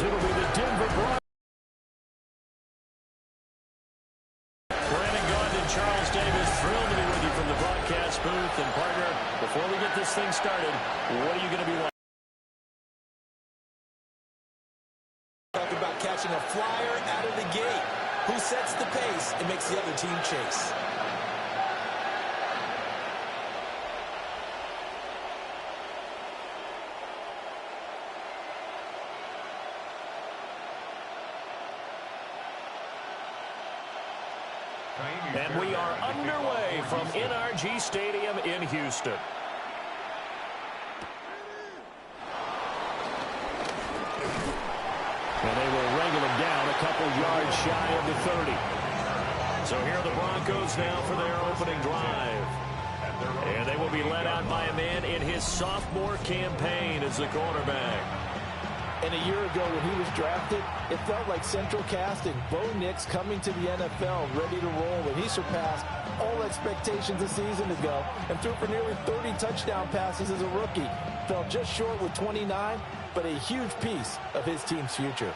it'll be the Denver Broncos. Brandon Gaudin and Charles Davis, thrilled to be with you from the broadcast booth. And, partner, before we get this thing started, what are you going to be watching? Talk about catching a flyer out of the gate. Who sets the pace and makes the other team chase? And we are underway from NRG Stadium in Houston. And they will wrangle him down a couple yards shy of the 30. So here are the Broncos now for their opening drive. And they will be led out by a man in his sophomore campaign as the quarterback. And a year ago when he was drafted, it felt like central casting. Bo Nix coming to the NFL ready to roll, and he surpassed all expectations a season ago and threw for nearly 30 touchdown passes as a rookie. Fell just short with 29, but a huge piece of his team's future.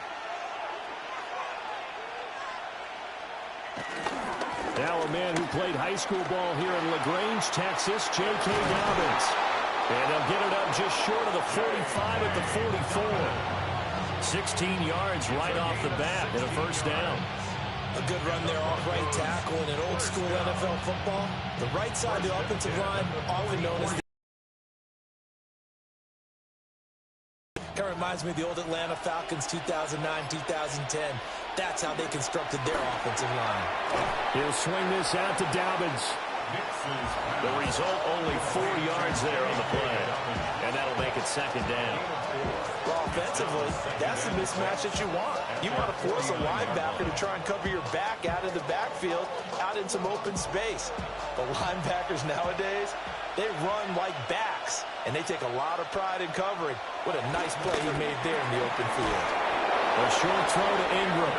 Now a man who played high school ball here in LaGrange, Texas, J.K. Dobbins. And they'll get it up just short of the 45 at the 44. 16 yards right off the bat and a first down. A good run there off right tackle in an old school NFL football. The right side of the offensive line, often known as the... Kind of reminds me of the old Atlanta Falcons 2009-2010. That's how they constructed their offensive line. He'll swing this out to Dobbins. The result, only 4 yards there on the play. And that'll make it second down. Well, offensively, that's the mismatch that you want. You want to force a linebacker to try and cover your back out of the backfield, out in some open space. The linebackers nowadays, they run like backs, and they take a lot of pride in covering. What a nice play he made there in the open field. A short throw to Ingram.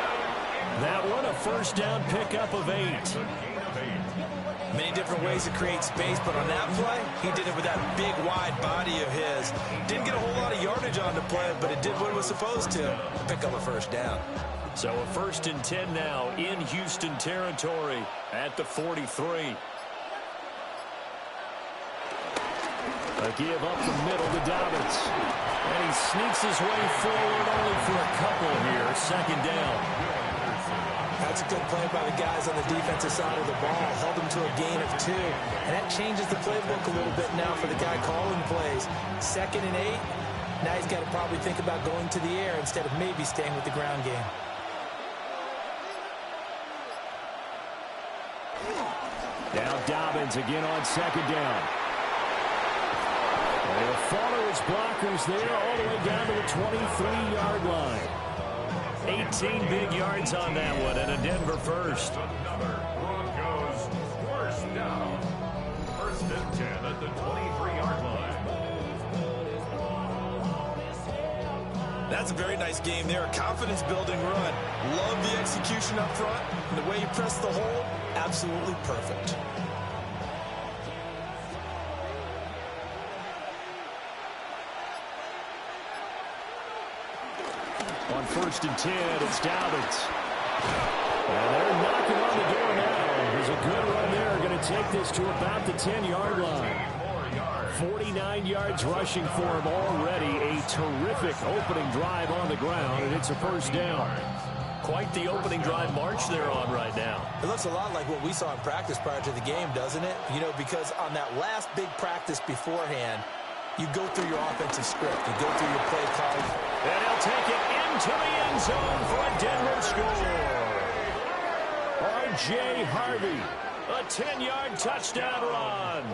That one, a first down pickup of 8. Many different ways to create space, but on that play, he did it with that big, wide body of his. Didn't get a whole lot of yardage on the play, but it did what it was supposed to, pick up a first down. So a 1st and 10 now in Houston territory at the 43. A give up the middle to Dobbins. And he sneaks his way forward only for a couple here, second down. That's a good play by the guys on the defensive side of the ball. Held them to a gain of 2. And that changes the playbook a little bit now for the guy calling plays. 2nd and 8. Now he's got to probably think about going to the air instead of maybe staying with the ground game. Now Dobbins again on second down. And he'll follow his blockers there all the way down to the 23-yard line. 18 big yards on that one, and a Denver first. Broncos first down. 1st and 10 at the 23-yard line. That's a very nice game there. A confidence-building run. Love the execution up front. And the way you press the hole, absolutely perfect. On 1st and 10, it's Dobbins. And they're knocking on the door now. There's a good run there. Going to take this to about the 10-yard line. 49 yards rushing for him already. A terrific opening drive on the ground, and it's a first down. Quite the opening drive march they're on right now. It looks a lot like what we saw in practice prior to the game, doesn't it? You know, because on that last big practice beforehand, you go through your offensive script. You go through your play call. And he'll take it into the end zone for a Denver score. R.J. Harvey, a 10-yard touchdown run.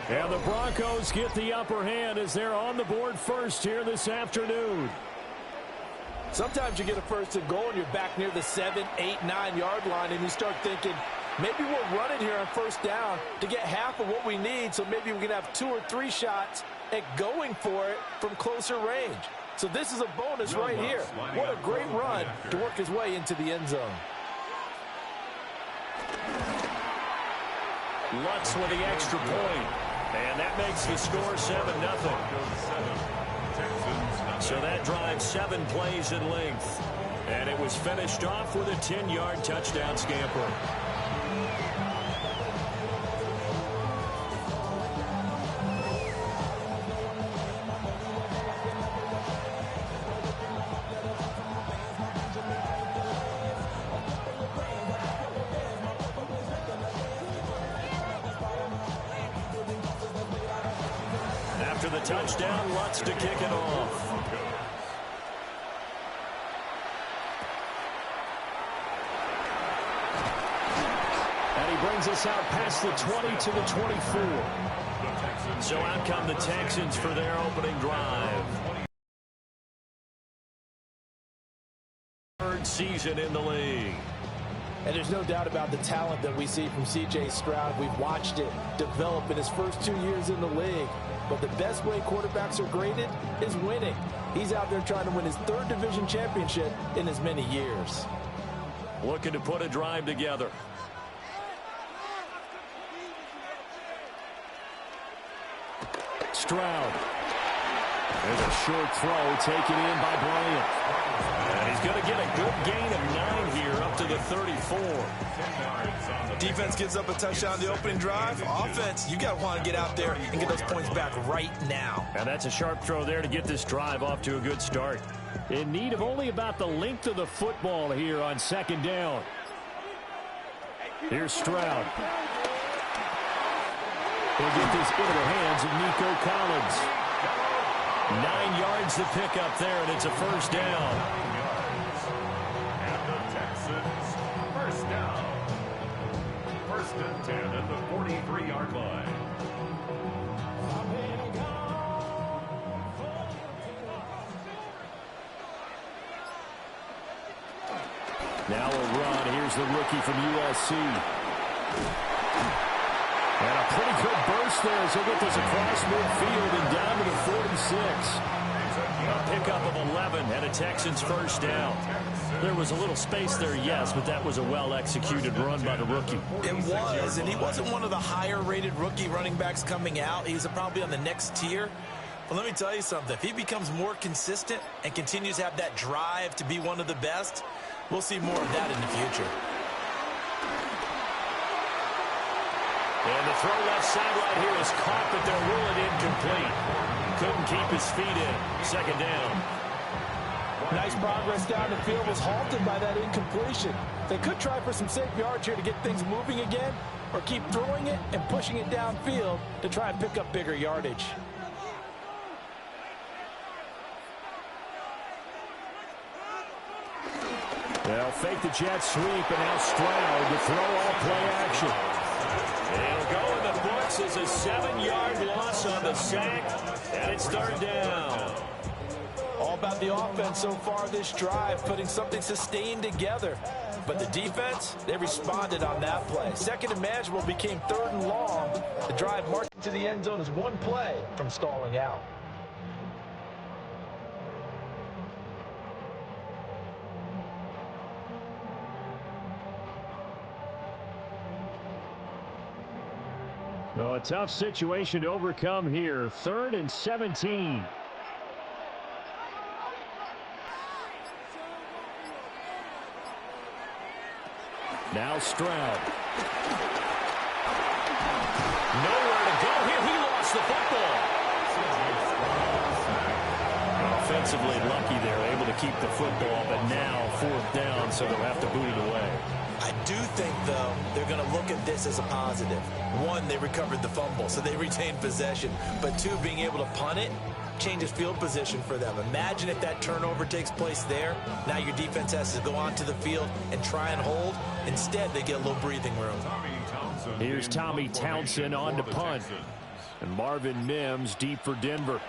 And the Broncos get the upper hand as they're on the board first here this afternoon. Sometimes you get a 1st and goal and you're back near the 7, 8, 9-yard line, and you start thinking, maybe we're running here on 1st down to get half of what we need, so maybe we can have 2 or 3 shots at going for it from closer range. So this is a bonus right here. What a great run to work his way into the end zone. Lutz with the extra point. And that makes the score 7-0. Texans. So that drive 7 plays in length. And it was finished off with a 10-yard touchdown scamper. After the touchdown, Lutz to kick it off. And he brings us out past the 20 to the 24. So out come the Texans for their opening drive. Third season in the league. And there's no doubt about the talent that we see from C.J. Stroud. We've watched it develop in his first 2 years in the league. But the best way quarterbacks are graded is winning. He's out there trying to win his 3rd division championship in as many years. Looking to put a drive together. Stroud. There's a short throw taken in by Bryant. And he's going to get a good gain of 9 here up to the 34. Defense gives up a touchdown the opening drive. Offense, you got to want to get out there and get those points back right now. And that's a sharp throw there to get this drive off to a good start. In need of only about the length of the football here on 2nd down. Here's Stroud. He'll get this into the hands of Nico Collins. 9 yards to pick up there, and it's a 1st down. And the Texans, 1st down. 1st and 10 at the 43-yard line. Now a run. Here's the rookie from USC. And a pretty good burst there as he'll get this across midfield and down to the 46. A pickup of 11 and a Texans 1st down. There was a little space there, yes, but that was a well-executed run by the rookie. It was, and he wasn't one of the higher-rated rookie running backs coming out. He's probably on the next tier. But let me tell you something. If he becomes more consistent and continues to have that drive to be one of the best, we'll see more of that in the future. And the throw left side right here is caught, but they'll rule it incomplete. Couldn't keep his feet in. 2nd down. Nice progress down the field, was halted by that incompletion. They could try for some safe yards here to get things moving again, or keep throwing it and pushing it downfield to try and pick up bigger yardage. They'll fake the jet sweep, and now Stroud to throw all play action. It'll go in the books as a 7-yard loss on the sack, and it's 3rd down. All about the offense so far this drive, putting something sustained together. But the defense, they responded on that play. 2nd and manageable became 3rd and long. The drive marching to the end zone is 1 play from stalling out. So a tough situation to overcome here. 3rd and 17. Now Stroud. Nowhere to go here. He lost the football. Offensively lucky they're able to keep the football, but now 4th down, so they'll have to boot it away. I do think, though, they're going to look at this as a positive. 1, they recovered the fumble, so they retained possession. But 2, being able to punt it changes field position for them. Imagine if that turnover takes place there. Now your defense has to go onto the field and try and hold. Instead, they get a little breathing room. Here's Tommy Townsend on to punt. And Marvin Mims deep for Denver.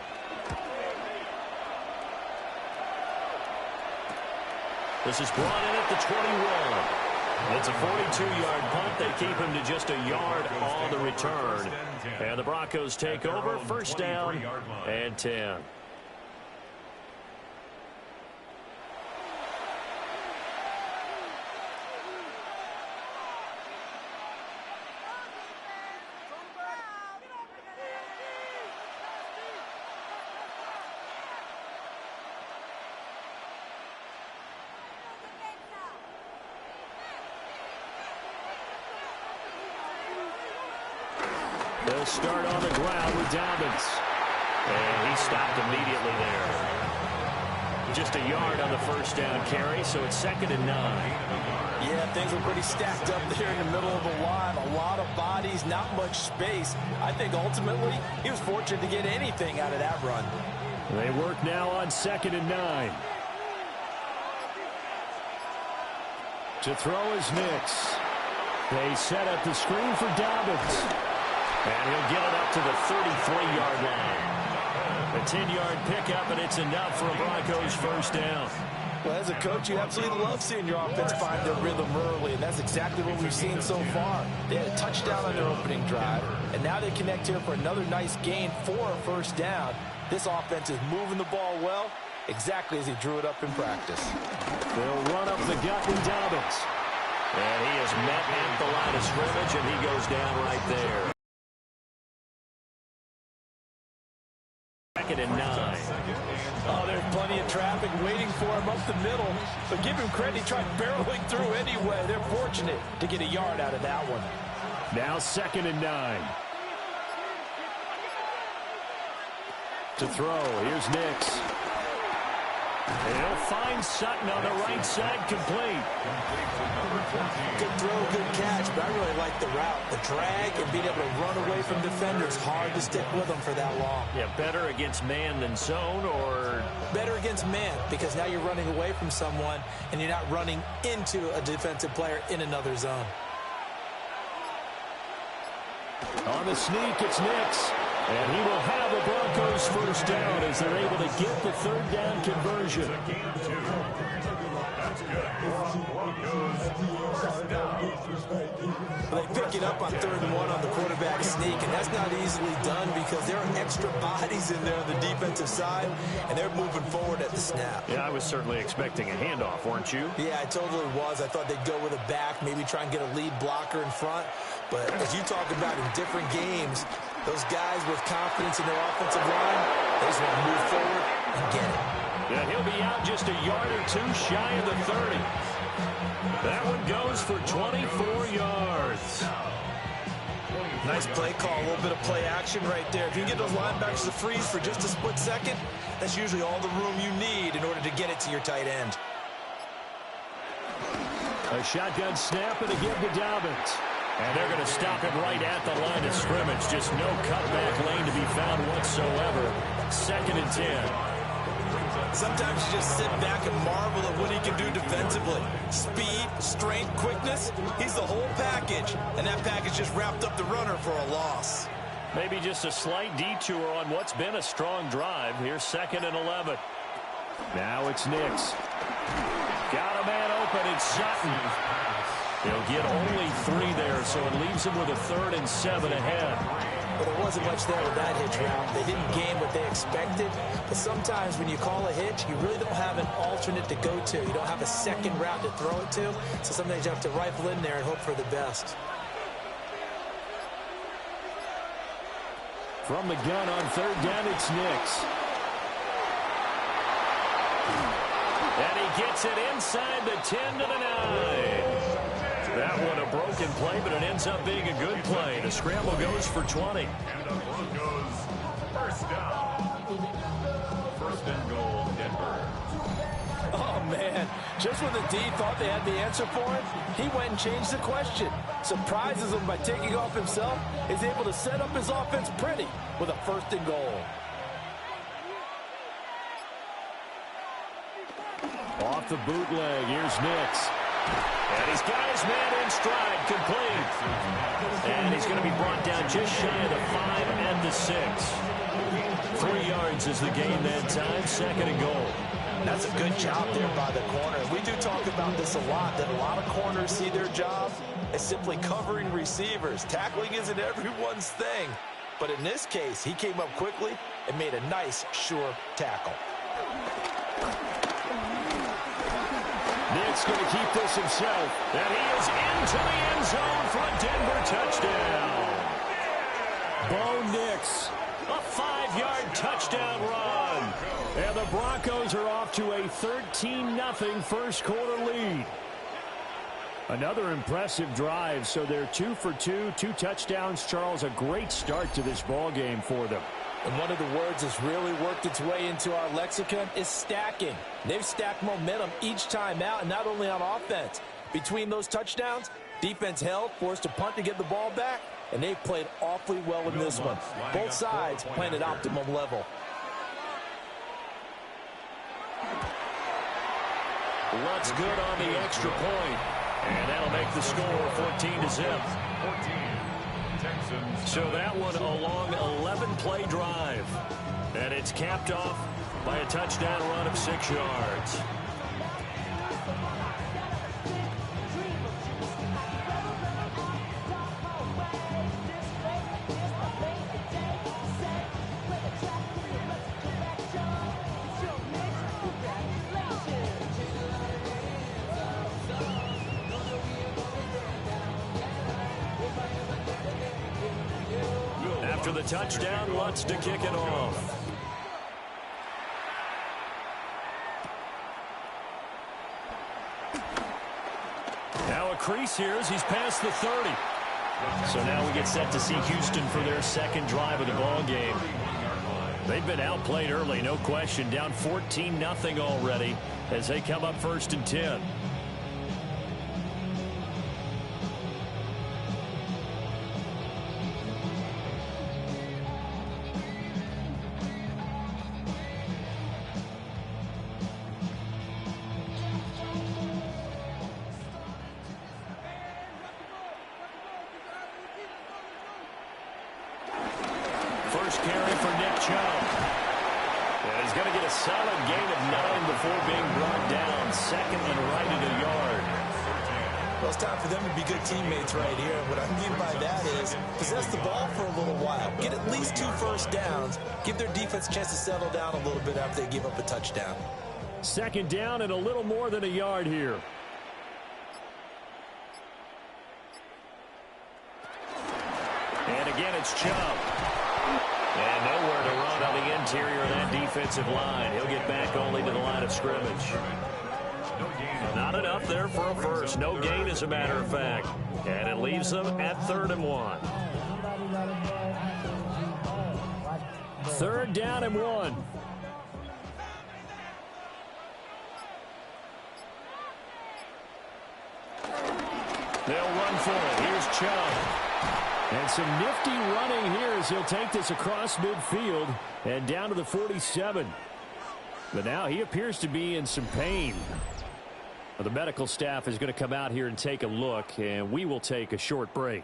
This is brought in at the 21. It's a 42-yard punt. They keep him to just a yard on the return. And the Broncos take over. 1st down and 10. They'll start on the ground with Dobbins. And he stopped immediately there. Just a yard on the first down carry, so it's 2nd and 9. Yeah, things were pretty stacked up there in the middle of the line. A lot of bodies, not much space. I think ultimately he was fortunate to get anything out of that run. They work now on 2nd and 9. To throw is Nix. They set up the screen for Dobbins. And he'll get it up to the 33-yard line. A 10-yard pickup, and it's enough for a Broncos first down. Well, as a coach, you absolutely love seeing your offense find their rhythm early, and that's exactly what we've seen so far. They had a touchdown on their opening drive, and now they connect here for another nice gain for a first down. This offense is moving the ball well, exactly as he drew it up in practice. They'll run up the gut with Dobbins. And he is met at the line of scrimmage, and he goes down right there. 2nd and 9. Oh, there's plenty of traffic waiting for him up the middle. But give him credit, he tried barreling through anyway. They're fortunate to get a yard out of that one. Now 2nd and 9. To throw, here's Nix. And he'll find Sutton on the right side, complete. Good throw, good catch, but I really like the route. The drag and being able to run away from defenders. Hard to stick with them for that long. Yeah, better against man than zone, or? Better against man, because now you're running away from someone and you're not running into a defensive player in another zone. On the sneak, it's Nix. And he will have a Broncos first down as they're able to get the 3rd down conversion. That's good. Broncos first down. They pick it up on 3rd and 1 on the quarterback sneak, and that's not easily done because there are extra bodies in there on the defensive side, and they're moving forward at the snap. Yeah, I was certainly expecting a handoff, weren't you? Yeah, I totally was. I thought they'd go with a back, maybe try and get a lead blocker in front. But as you talk about in different games, those guys with confidence in their offensive line, they just want to move forward and get it. Yeah, he'll be out just a yard or two shy of the 30. That one goes for 24 yards. Nice play call, a little bit of play action right there. If you can get those linebackers to freeze for just a split second, that's usually all the room you need in order to get it to your tight end. A shotgun snap and a give to Dobbins. And they're going to stop him right at the line of scrimmage. Just no cutback lane to be found whatsoever. 2nd and 10. Sometimes you just sit back and marvel at what he can do defensively. Speed, strength, quickness, he's the whole package. And that package just wrapped up the runner for a loss. Maybe just a slight detour on what's been a strong drive. Here's 2nd and 11. Now it's Nix. Got a man open, it's Sutton. He'll get only 3 there, so it leaves him with a 3rd and 7 ahead. Well, there wasn't much there with that hitch route. They didn't gain what they expected. But sometimes when you call a hitch, you really don't have an alternate to go to. You don't have a second route to throw it to. So sometimes you have to rifle in there and hope for the best. From the gun on 3rd down, it's Nix. And he gets it inside the 10 to the 9. That one a broken play, but it ends up being a good play. The scramble goes for 20. And the Broncos first down. 1st and goal, Denver. Oh, man. Just when the D thought they had the answer for it, he went and changed the question. Surprises him by taking off himself. Is able to set up his offense pretty with a 1st and goal. Off the bootleg, here's Nix. And he's got his man in stride, complete. And he's going to be brought down just shy of the 5 and the 6. 3 yards is the gain that time, 2nd and goal. That's a good job there by the corner. We do talk about this a lot, that a lot of corners see their job as simply covering receivers. Tackling isn't everyone's thing. But in this case, he came up quickly and made a nice, sure tackle. Nick's going to keep this himself. And he is into the end zone for a Denver touchdown. Bo Nix, a 5-yard touchdown run. And the Broncos are off to a 13-0 first quarter lead. Another impressive drive, so they're 2 for 2, 2 touchdowns. Charles, a great start to this ball game for them. And one of the words that's really worked its way into our lexicon is stacking. They've stacked momentum each time out, and not only on offense. Between those touchdowns, defense held, forced a punt to get the ball back, and they've played awfully well in this one. Both sides playing at optimum level. Lutz good on the extra point. And that'll make the score 14-0. So that one a long 11-play drive. And it's capped off by a touchdown run of 6 yards. After the touchdown, Lutz to kick it off. Now a crease here as he's past the 30. So now we get set to see Houston for their second drive of the ball game. They've been outplayed early, no question. Down 14-0 already as they come up 1st and 10. First carry for Nick Chubb. And he's going to get a solid gain of 9 before being brought down. Second and right at a yard. Well, it's time for them to be good teammates right here. What I mean by that is possess the ball for a little while. Get at least 2 first downs. Give their defense a chance to settle down a little bit after they give up a touchdown. Second down and a little more than a yard here. And again, it's Chubb. And nowhere to run on the interior of that defensive line. He'll get back only to the line of scrimmage. Not enough there for a first. No gain, as a matter of fact. And it leaves them at 3rd and 1. 3rd down and 1. They'll run for it. Here's Chubb. And some nifty running here as he'll take this across midfield and down to the 47. But now he appears to be in some pain. Well, the medical staff is going to come out here and take a look, and we will take a short break.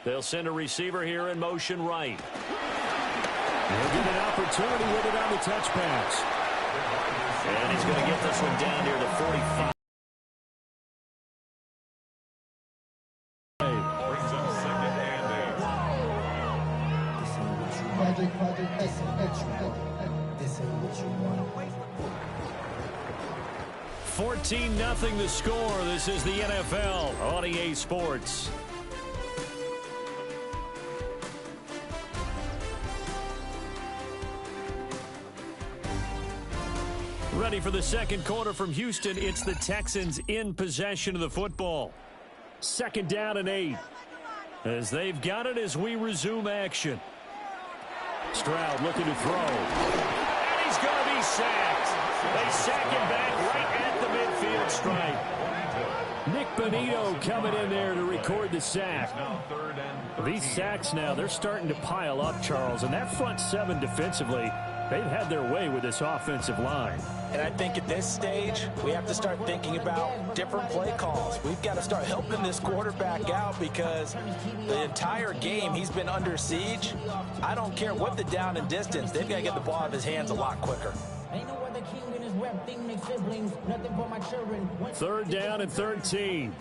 They'll send a receiver here in motion right. He'll get an opportunity with it on the touch pass. And he's going to get this one down near the 45. Brings up 2nd and 8. 14-0 the score. This is the NFL on EA Sports. Ready for the second quarter from Houston. It's the Texans in possession of the football. 2nd down and 8. As they've got it as we resume action. Stroud looking to throw. And he's going to be sacked. They sack him back right at the midfield stripe. Nick Bonito coming in there to record the sack. These sacks now, they're starting to pile up, Charles. And that front 7 defensively, they've had their way with this offensive line. And I think at this stage, we have to start thinking about different play calls. We've got to start helping this quarterback out because the entire game he's been under siege. I don't care what the down and distance. They've got to get the ball out of his hands a lot quicker. 3rd down and 13.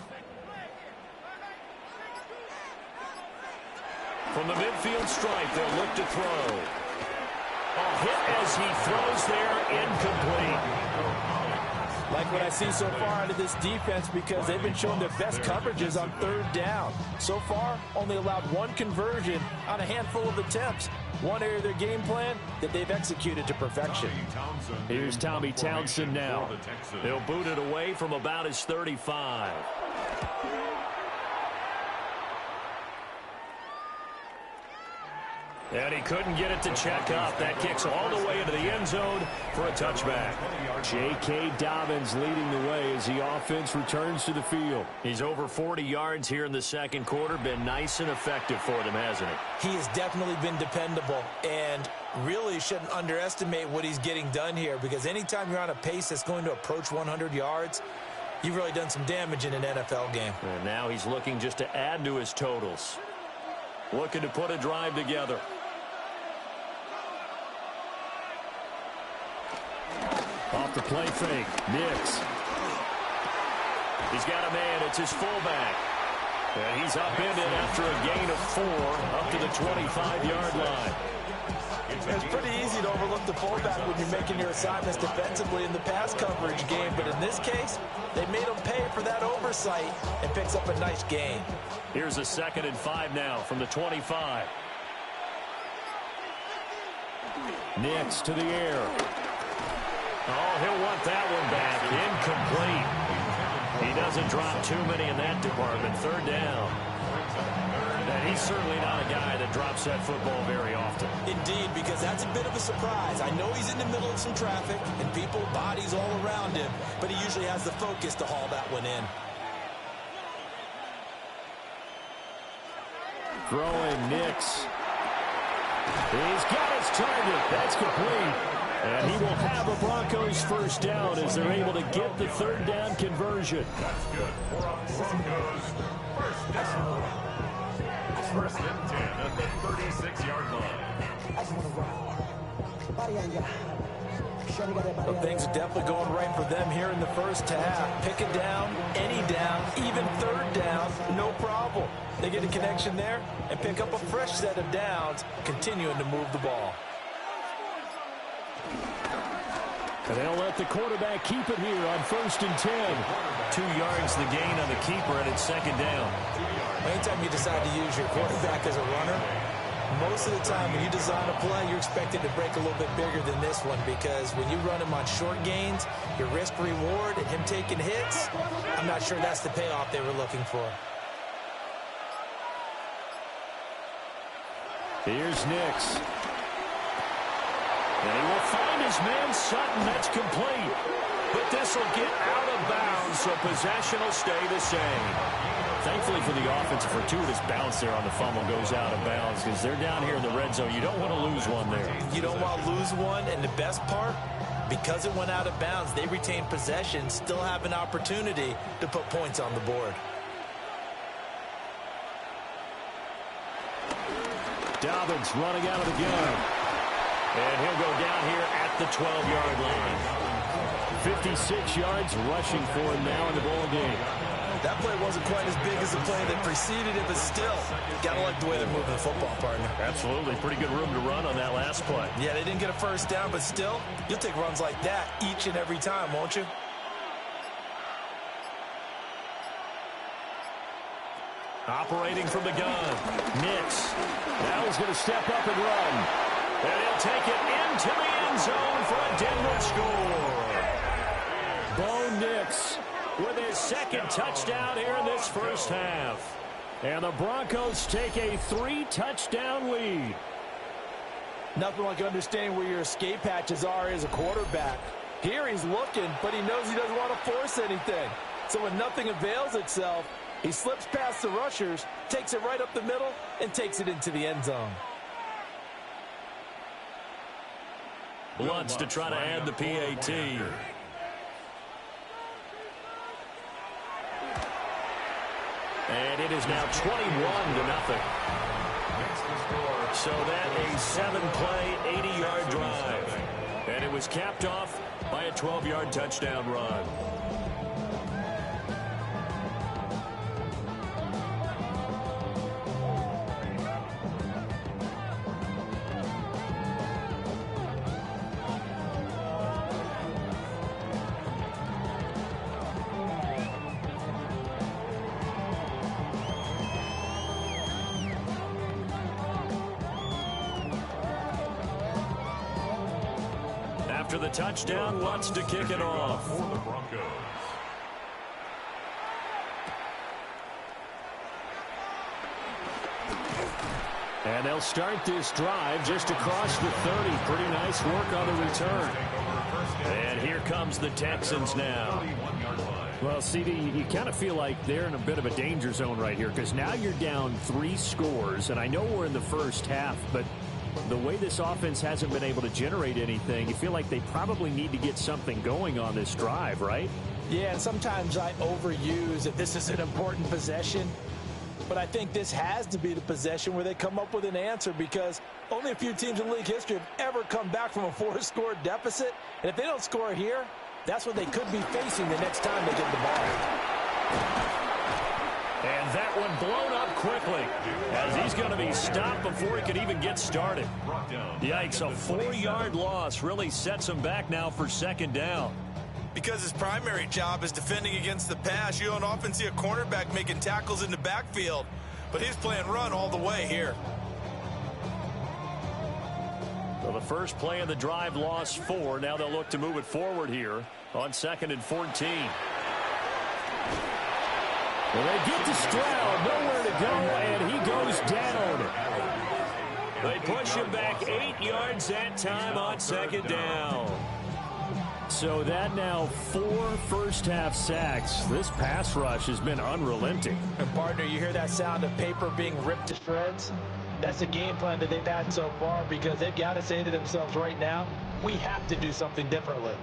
From the midfield stripe, they'll look to throw. A hit as he throws there, incomplete. Like what I see so far out of this defense, because they've been showing their best coverages on third down. So far, only allowed one conversion on a handful of attempts. One area of their game plan that they've executed to perfection. Here's Tommy Townsend now. They'll boot it away from about his 35. And he couldn't get it to check up. That kicks all the way into the end zone for a touchback. J.K. Dobbins leading the way as the offense returns to the field. He's over 40 yards here in the second quarter. Been nice and effective for them, hasn't he? He has definitely been dependable, and really shouldn't underestimate what he's getting done here, because anytime you're on a pace that's going to approach 100 yards, you've really done some damage in an NFL game. And now he's looking just to add to his totals. Looking to put a drive together. Off the play fake, Nix. He's got a man, it's his fullback. And he's upended after a gain of 4 up to the 25-yard line. It's pretty easy to overlook the fullback when you're making your assignments defensively in the pass coverage game, but in this case, they made him pay for that oversight and picks up a nice gain. Here's a 2nd and 5 now from the 25. Nix to the air. Oh, he'll want that one back. Incomplete. He doesn't drop too many in that department. 3rd down. And he's certainly not a guy that drops that football very often. Indeed, because that's a bit of a surprise. I know he's in the middle of some traffic and people, bodies all around him, but he usually has the focus to haul that one in. Throwing Nix. He's got his target. That's complete. And he will have a Broncos 1st down as they're able to get the 3rd down conversion. That's good. For our Broncos, 1st down. 1st and 10 at the 36-yard line. Well, things are definitely going right for them here in the first half. Pick it down, any down, even 3rd down, no problem. They get a connection there and pick up a fresh set of downs, continuing to move the ball. And they'll let the quarterback keep it here on 1st and 10. 2 yards the gain on the keeper, and it's 2nd down. Anytime you decide to use your quarterback as a runner, most of the time when you design a play, you're expected to break a little bit bigger than this one, because when you run him on short gains, your risk-reward and him taking hits, I'm not sure that's the payoff they were looking for. Here's Nix. And he will find his man Sutton. That's complete. But this will get out of bounds, so possession will stay the same. Thankfully for the offense, a fortuitous bounce there on the fumble goes out of bounds, because they're down here in the red zone. You don't want to lose one there. You don't want to lose one, and the best part, because it went out of bounds, they retain possession, still have an opportunity to put points on the board. Dobbins running out of the gun. And he'll go down here at the 12-yard line. 56 yards rushing for him now in the ball game. That play wasn't quite as big as the play that preceded it, but still, gotta like the way they're moving the football, partner. Absolutely. Pretty good room to run on that last play. Yeah, they didn't get a 1st down, but still, you'll take runs like that each and every time, won't you? Operating from the gun. Nix. Now he's going to step up and run. And he'll take it into the end zone for a Denver score. Bo Nix with his 2nd touchdown here in this first half. And the Broncos take a 3-touchdown lead. Nothing like understanding where your escape hatches are as a quarterback. Here he's looking, but he knows he doesn't want to force anything. So when nothing avails itself, he slips past the rushers, takes it right up the middle, and takes it into the end zone. Wants to try to add the PAT. And it is now 21-0. So that a 7-play, 80-yard drive. And it was capped off by a 12-yard touchdown run. after the touchdown, wants to kick it off. For the Broncos. And they'll start this drive just across the 30. Pretty nice work on the return. And here comes the Texans now. Well, CD, you kind of feel like they're in a bit of a danger zone right here because now you're down 3 scores. And I know we're in the first half, but the way this offense hasn't been able to generate anything, you feel like they probably need to get something going on this drive, right? Yeah, and sometimes I overuse that this is an important possession. But I think this has to be the possession where they come up with an answer because only a few teams in league history have ever come back from a 4-score deficit. And if they don't score here, that's what they could be facing the next time they get the ball. And that one blown up quickly as he's going to be stopped before he could even get started. Yikes, a 4-yard loss really sets him back now for second down. Because his primary job is defending against the pass, you don't often see a cornerback making tackles in the backfield. But he's playing run all the way here. So the first play of the drive lost 4. Now they'll look to move it forward here on 2nd and 14. Well, they get to Stroud, nowhere to go, and he goes down. They push him back 8 yards that time on 2nd down. So that now 4 first-half sacks. This pass rush has been unrelenting. And, partner, you hear that sound of paper being ripped to shreds? That's the game plan that they've had so far because they've got to say to themselves right now, we have to do something differently.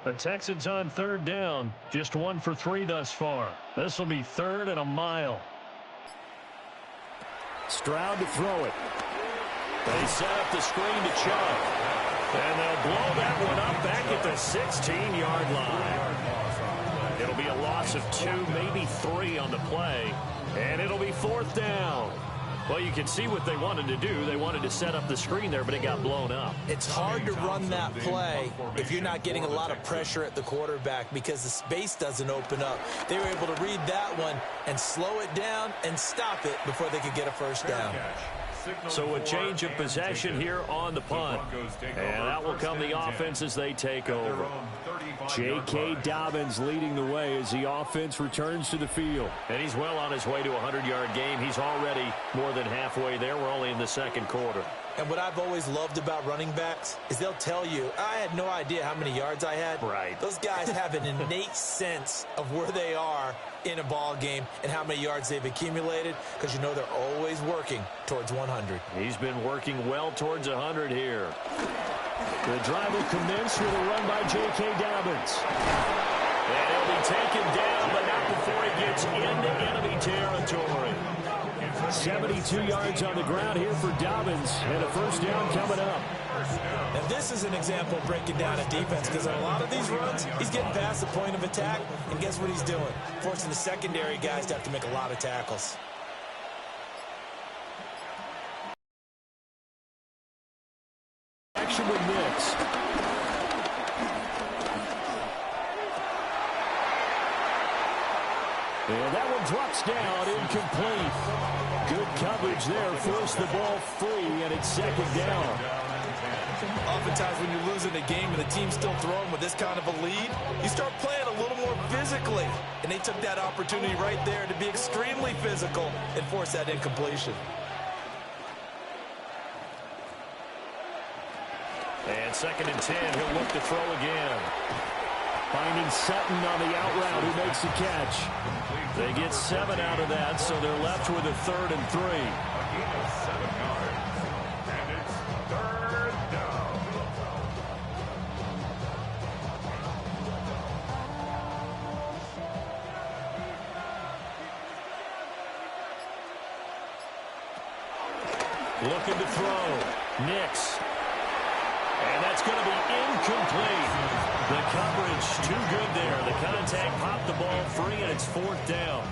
The Texans on 3rd down. Just 1 for 3 thus far. This will be 3rd and a mile. Stroud to throw it. They set up the screen to Chubb. And they'll blow that one up back at the 16-yard line. It'll be a loss of 2, maybe 3 on the play. And it'll be 4th down. Well, you can see what they wanted to do. They wanted to set up the screen there, but it got blown up. It's hard to run that play if you're not getting a lot of pressure at the quarterback because the space doesn't open up. They were able to read that one and slow it down and stop it before they could get a first down. So a change of possession here on the punt. And out will come the offense as they take over. J.K. Dobbins leading the way as the offense returns to the field. And he's well on his way to a 100-yard game. He's already more than halfway there. We're only in the 2nd quarter. And what I've always loved about running backs is they'll tell you, I had no idea how many yards I had. Right. Those guys have an innate sense of where they are in a ball game and how many yards they've accumulated because you know they're always working towards 100. He's been working well towards 100 here. The drive will commence with a run by J.K. Dobbins. And he'll be taken down, but not before he gets into enemy territory. 72 yards on the ground here for Dobbins, and a first down coming up. And this is an example of breaking down a defense because on a lot of these runs, he's getting past the point of attack, and guess what he's doing? Forcing the secondary guys to have to make a lot of tackles. Action with Nix. And that one drops down, incomplete. Good coverage there, forced the ball free, and it's 2nd down. Oftentimes when you're losing a game and the team's still throwing with this kind of a lead, you start playing a little more physically. And they took that opportunity right there to be extremely physical and force that incompletion. And 2nd and 10, he'll look to throw again. Finding Sutton on the out route who makes the catch. They get 7 out of that, so they're left with a 3rd and 3. A gain of 7 yards. And it's 3rd down. Looking to throw. Nix. And that's going to be incomplete. The coverage too good there. The contact popped the ball free, and it's 4th down.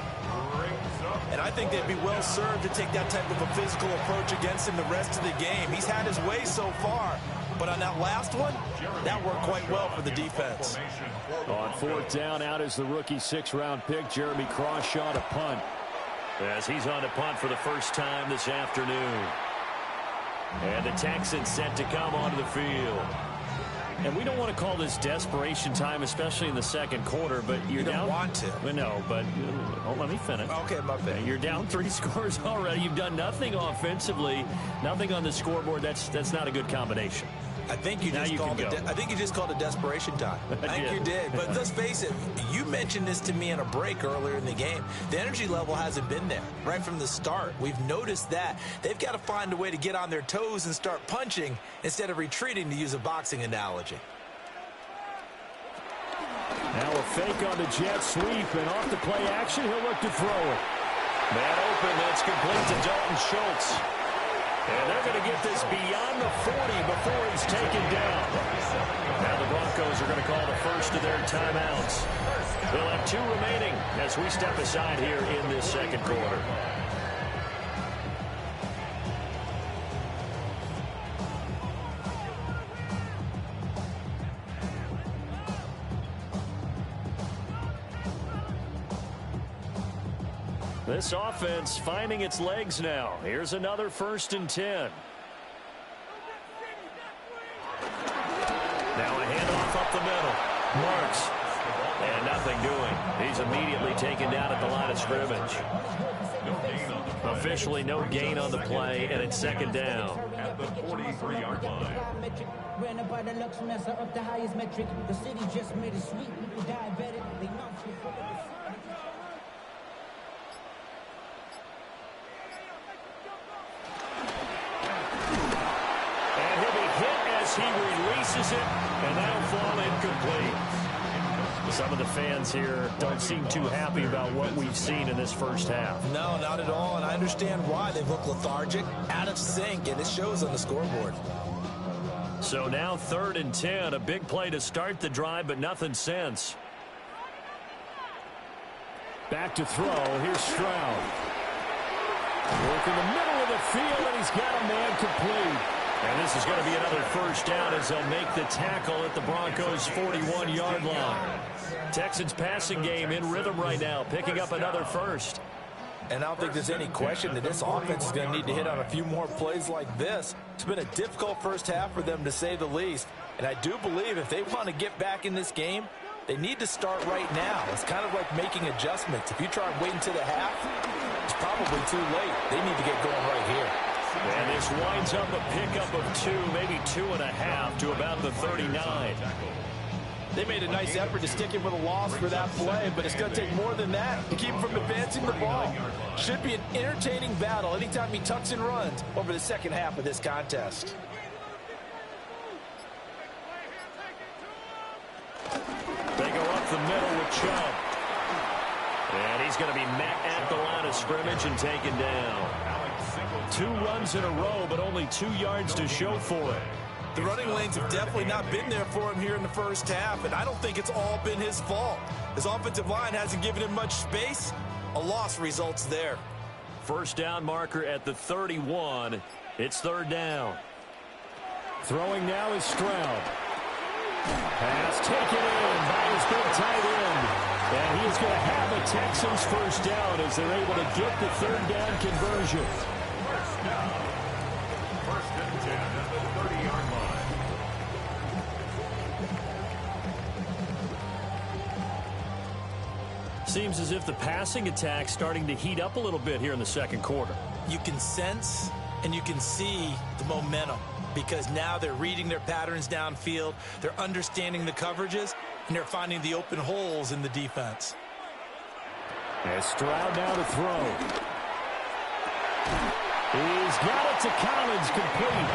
And I think they'd be well served to take that type of a physical approach against him the rest of the game. He's had his way so far, But on that last one, that worked quite well for the defense. On fourth down, out is the rookie sixth-round pick, Jeremy Crawshaw, to punt. As he's on to punt for the first time this afternoon. And the Texans set to come onto the field. And we don't want to call this desperation time, especially in the second quarter, but you're down. You don't want to. Well, no, but let me finish. Okay, my bad. You're down 3 scores already. You've done nothing offensively, nothing on the scoreboard. That's not a good combination. I think you just called it. I think you just called it desperation time. I think you did. But let's face it. You mentioned this to me in a break earlier in the game. The energy level hasn't been there right from the start. We've noticed that they've got to find a way to get on their toes and start punching instead of retreating, to use a boxing analogy. Now a fake on the jet sweep, and off the play action, he'll look to throw it. Man open, that's complete to Dalton Schultz. And they're going to get this beyond the 40 before he's taken down. Now the Broncos are going to call the first of their timeouts. They'll have 2 remaining as we step aside here in this second quarter. This offense finding its legs now. Here's another 1st and 10. Now a handoff up the middle. Marks. And nothing doing. He's immediately taken down at the line of scrimmage. Officially no gain on the play, and it's 2nd down. At the 43-yard line. Ran up by the Lux Messer up the highest metric. The city just made it sweet. People diabetic. They know. He releases it, and that'll fall incomplete. Some of the fans here don't seem too happy about what we've seen in this first half. No, not at all, and I understand why. They've looked lethargic, out of sync, and it shows on the scoreboard. So now 3rd and 10, a big play to start the drive, but nothing since. Back to throw. Here's Stroud. Work in the middle of the field, and he's got a man complete. And this is going to be another 1st down as they'll make the tackle at the Broncos' 41-yard line. Texans passing game in rhythm right now, picking up another 1st. And I don't think there's any question that this offense is going to need to hit on a few more plays like this. It's been a difficult first half for them, to say the least. And I do believe if they want to get back in this game, they need to start right now. It's kind of like making adjustments. If you try and wait until the half, it's probably too late. They need to get going right here. And this winds up a pickup of 2, maybe 2.5 to about the 39. They made a nice effort to stick him with a loss for that play, but it's going to take more than that to keep him from advancing the ball. Should be an entertaining battle anytime he tucks and runs over the second half of this contest. They go up the middle with Chubb. And he's going to be met at the line of scrimmage and taken down. 2 runs in a row, but only 2 yards to show for it. The running lanes have definitely not been there for him here in the first half, and I don't think it's all been his fault. His offensive line hasn't given him much space. A loss results there. 1st down marker at the 31. It's 3rd down. Throwing now is Stroud. Pass taken in by his big tight end. And he is going to have a Texans 1st down as they're able to get the 3rd down conversion. 1st and 10 at the 30-yard line. Seems as if the passing attack's starting to heat up a little bit here in the second quarter. You can sense and you can see the momentum because now they're reading their patterns downfield, they're understanding the coverages, and they're finding the open holes in the defense. As Stroud now to throw. He's got it to Collins, complete.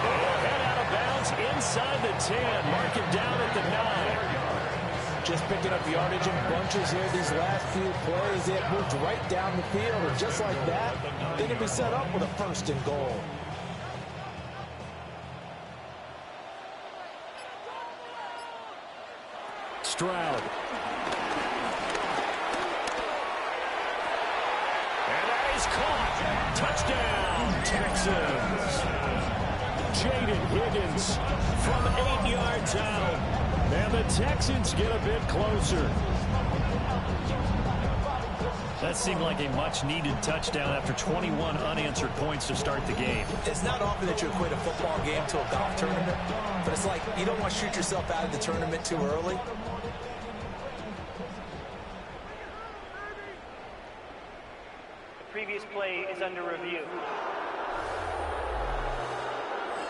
They'll head out of bounds inside the 10. Mark it down at the 9. Just picking up yardage in bunches here these last few plays. It moved right down the field, and just like that, they can be set up with a 1st and goal. Stroud. And that is caught. Touchdown, Texans. Jaden Higgins from 8 yards out. And the Texans get a bit closer. That seemed like a much-needed touchdown after 21 unanswered points to start the game. It's not often that you equate a football game to a golf tournament, but it's like you don't want to shoot yourself out of the tournament too early. The previous play is under review.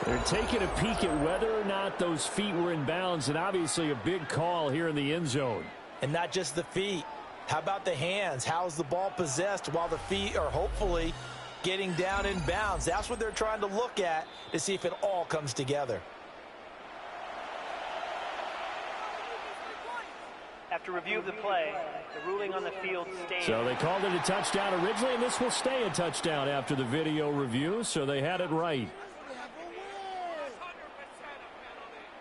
They're taking a peek at whether or not those feet were in bounds, and obviously a big call here in the end zone. And not just the feet. How about the hands? How is the ball possessed while the feet are hopefully getting down in bounds? That's what they're trying to look at to see if it all comes together. After review of the play, the ruling on the field stands. So they called it a touchdown originally, and this will stay a touchdown after the video review, so they had it right.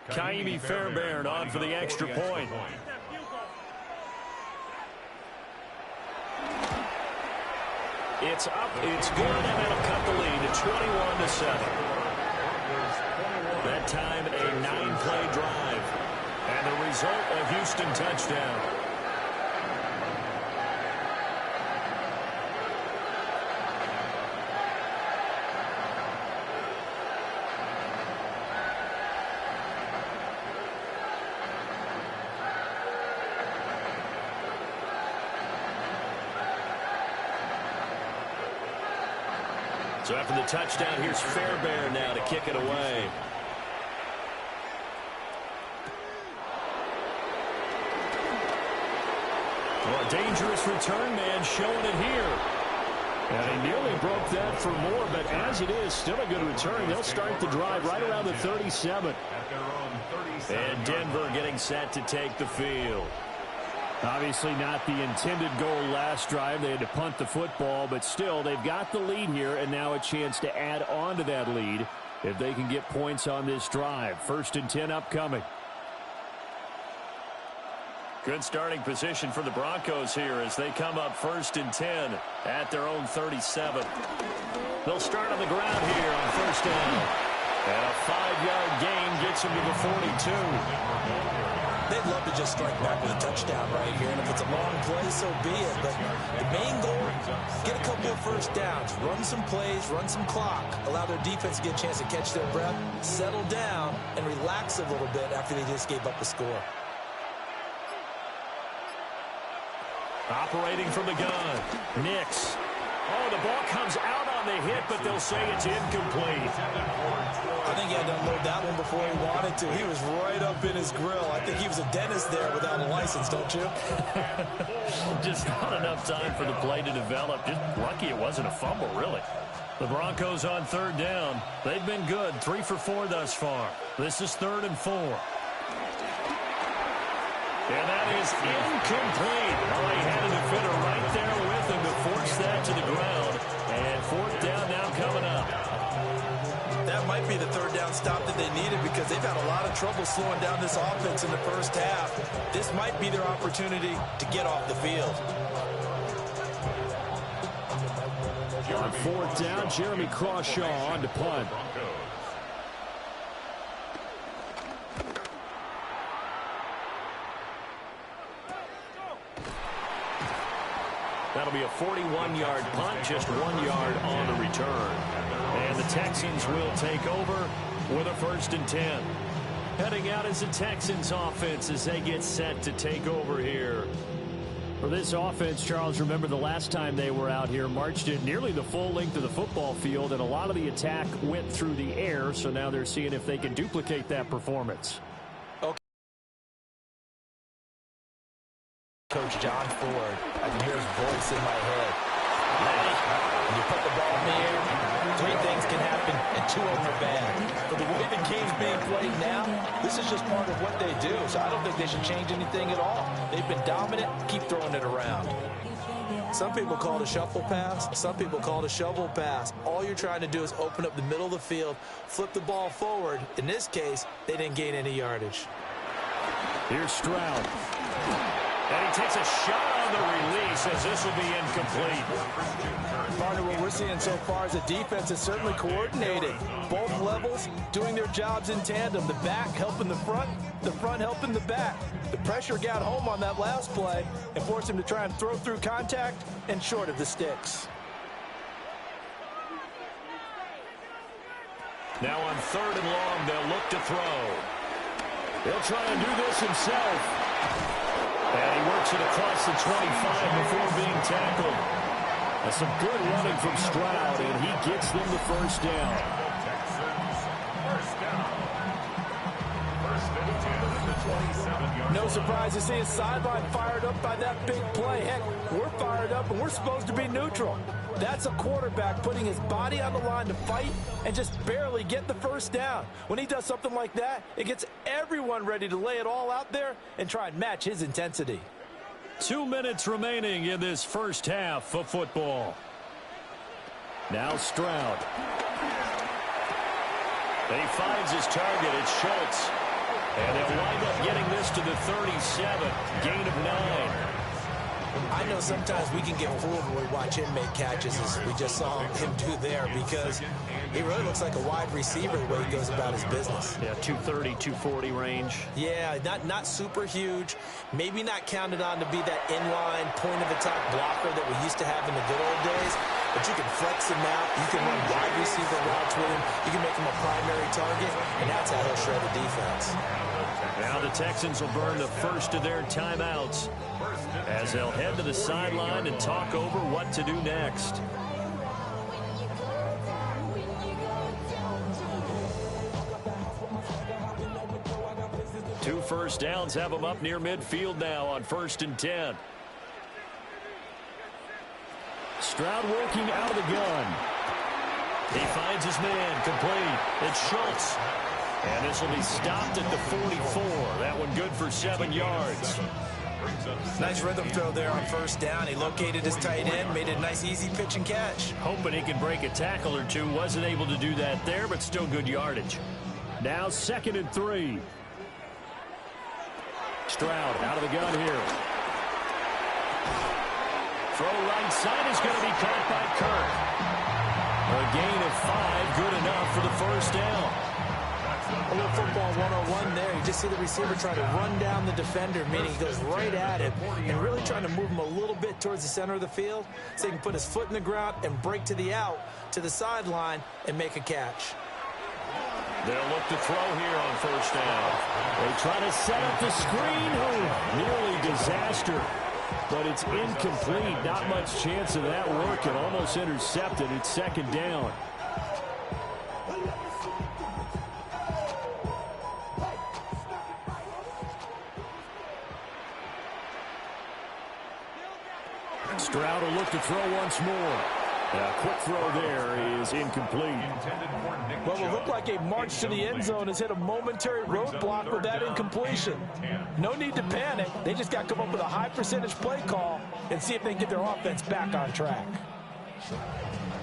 Kaimi Fairbairn on for the extra point. It's up, it's good, and that'll cut the lead to 21-7. That time, a 9-play drive. And the result, a Houston touchdown. So after the touchdown, here's Fairbairn now to kick it away. Well, a dangerous return man showing it here. And he nearly broke that for more, but as it is, still a good return. They'll start the drive right around the 37. And Denver getting set to take the field. Obviously not the intended goal last drive. They had to punt the football, but still they've got the lead here and now a chance to add on to that lead if they can get points on this drive. 1st and 10 upcoming. Good starting position for the Broncos here as they come up 1st and 10 at their own 37. They'll start on the ground here on 1st down. And a 5-yard gain gets them to the 42. They'd love to just strike back with a touchdown right here, and if it's a long play, so be it. But the main goal, get a couple of first downs, run some plays, run some clock, allow their defense to get a chance to catch their breath, settle down, and relax a little bit after they just gave up the score. Operating from the gun, Nix. Oh, the ball comes out on the hit, but they'll say it's incomplete. I think he had to unload that one before he wanted to. He was right up in his grill. I think he was a dentist there without a license, don't you? Just not enough time for the play to develop. Just lucky it wasn't a fumble, really. The Broncos on 3rd down. They've been good, 3 for 4 thus far. This is 3rd and 4. And that is incomplete. Oh, he had a defender right there with him to force that to the ground. And 4th down now coming up. That might be the 3rd down stop that they needed because they've had a lot of trouble slowing down this offense in the first half. This might be their opportunity to get off the field. On 4th down, Jeremy Crawshaw on to punt. That'll be a 41-yard punt, just 1 yard on the return. And the Texans will take over with a 1st and 10. Heading out is the Texans offense as they get set to take over here. For this offense, Charles, remember the last time they were out here, marched it nearly the full length of the football field, and a lot of the attack went through the air, so now they're seeing if they can duplicate that performance. Coach John Ford, I can hear his voice in my head. When you put the ball in the air, 3 things can happen, and 2 of them are bad. But the way the game's being played now, this is just part of what they do. So I don't think they should change anything at all. They've been dominant. Keep throwing it around. Some people call it a shuffle pass. Some people call it a shovel pass. All you're trying to do is open up the middle of the field, flip the ball forward. In this case, they didn't gain any yardage. Here's Stroud. And he takes a shot on the release as this will be incomplete. Partner, what we're seeing so far is the defense is certainly coordinated. Both levels doing their jobs in tandem. The back helping the front helping the back. The pressure got home on that last play and forced him to try and throw through contact and short of the sticks. Now on 3rd and long, they'll look to throw. He'll try and do this himself. And he works it across the 25 before being tackled. That's some good running from Stroud, and he gets them the first down. Texans, first down. First and 10 at the 27-yard No surprise to see his sideline fired up by that big play. Heck, we're fired up, and we're supposed to be neutral. That's a quarterback putting his body on the line to fight and just barely get the first down. When he does something like that, it gets everyone ready to lay it all out there and try and match his intensity. 2 minutes remaining in this first half of football. Now Stroud. He finds his target. It's Schultz. And they'll wind up getting this to the 37. Gain of 9. I know sometimes we can get fooled when we watch him make catches, as we just saw him do there, because he really looks like a wide receiver the way he goes about his business. Yeah, 230, 240 range. Yeah, not super huge. Maybe not counted on to be that inline, point-of-attack blocker that we used to have in the good old days. But you can flex him out. You can run wide receiver routes with him. You can make him a primary target, and that's how he'll shred the defense. Now the Texans will burn the first of their timeouts as they'll head to the sideline and talk over what to do next. Two first downs have them up near midfield now on 1st and 10. Stroud working out of the gun. He finds his man complete. It's Schultz. And this will be stopped at the 44. That one good for 7 yards. Nice rhythm throw there on 1st down. He located his tight end, made it a nice easy pitch and catch. Hoping he can break a tackle or two. Wasn't able to do that there, but still good yardage. Now 2nd and 3. Stroud out of the gun here. Throw right side is going to be caught by Kirk. A gain of 5, good enough for the first down. A little football 101 there. You just see the receiver trying to run down the defender, meaning he goes right at him and really trying to move him a little bit towards the center of the field so he can put his foot in the ground and break to the out, to the sideline, and make a catch. They'll look to throw here on 1st down. They try to set up the screen. Oh, nearly disaster. But it's incomplete. Not much chance of that working. Almost intercepted. It's 2nd down. Stroud will look to throw once more. A quick throw there is incomplete. Well, it looked like a march to the end zone has hit a momentary roadblock with that incompletion. No need to panic. They just got to come up with a high percentage play call and see if they can get their offense back on track.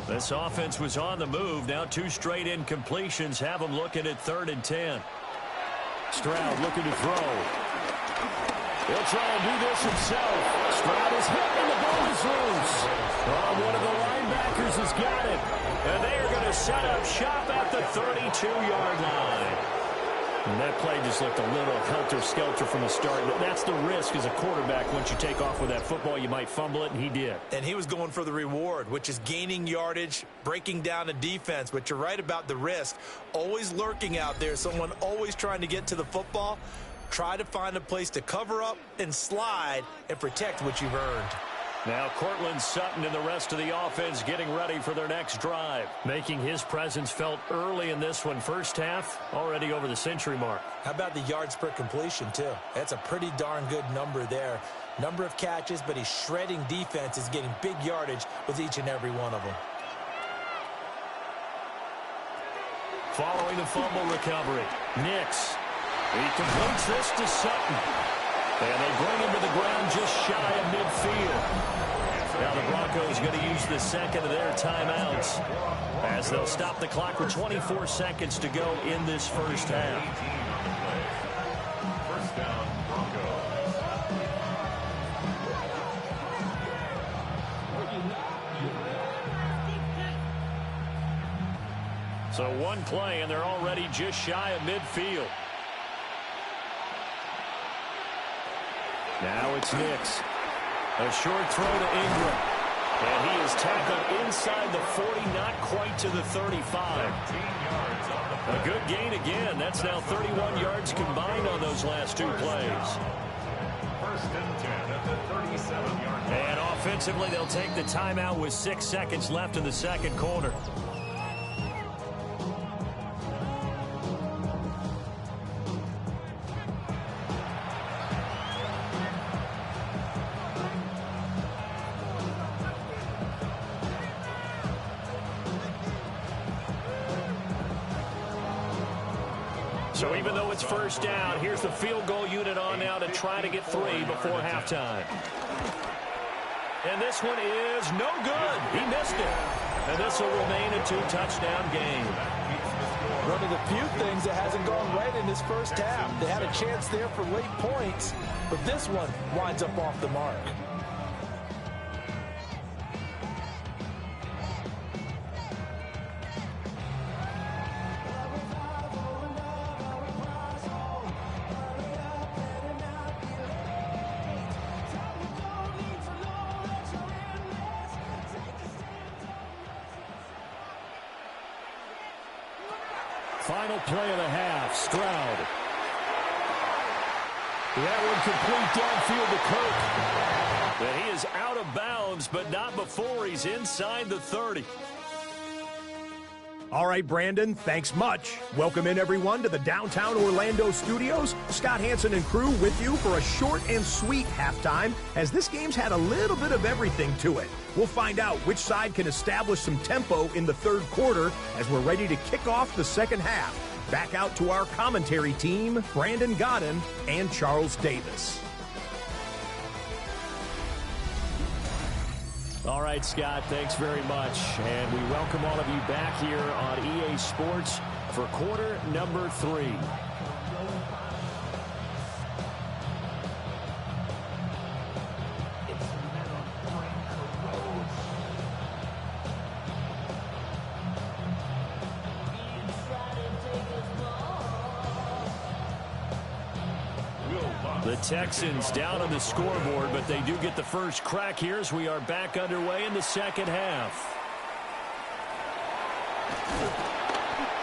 This offense was on the move. Now 2 straight incompletions have them looking at 3rd and 10. Stroud looking to throw. He'll try and do this himself. Stroud is hit and the ball is loose. One of the linebackers has got it. And they are going to set up shop at the 32-yard line. And that play just looked a little helter-skelter from the start. That's the risk as a quarterback. Once you take off with that football, you might fumble it, and he did. And he was going for the reward, which is gaining yardage, breaking down a defense. But you're right about the risk. Always lurking out there, someone always trying to get to the football. Try to find a place to cover up and slide and protect what you've earned. Now Cortland Sutton and the rest of the offense getting ready for their next drive. Making his presence felt early in this one. First half, already over the century mark. How about the yards per completion, too? That's a pretty darn good number there. Number of catches, but he's shredding defenses, getting big yardage with each and every one of them. Following the fumble recovery, Nix. He completes this to Sutton. And they bring him to the ground just shy of midfield. Now the Broncos going to use the 2nd of their timeouts as they'll stop the clock with 24 seconds to go in this first half. First down, Broncos. So one play, and they're already just shy of midfield. Now it's Nix. A short throw to Ingram. And he is tackled inside the 40, not quite to the 35. A good gain again. That's now 31 yards combined on those last two plays. First and 10 at the 37-yard line. And offensively, they'll take the timeout with 6 seconds left in the second quarter. So even though it's first down, here's the field goal unit on now to try to get 3 before halftime. And this one is no good. He missed it. And this will remain a 2-touchdown game. One of the few things that hasn't gone right in this first half. They had a chance there for late points, but this one winds up off the mark. Final play of the half, Stroud. That one complete downfield to Kirk. But he is out of bounds, but not before he's inside the 30. All right, Brandon, thanks much. Welcome in, everyone, to the downtown Orlando studios. Scott Hansen and crew with you for a short and sweet halftime, as this game's had a little bit of everything to it. We'll find out which side can establish some tempo in the third quarter as we're ready to kick off the second half. Back out to our commentary team, Brandon Godden and Charles Davis. All right, Scott, thanks very much. And we welcome all of you back here on EA Sports for quarter number 3. The Texans down on the scoreboard, but they do get the first crack here as we are back underway in the second half.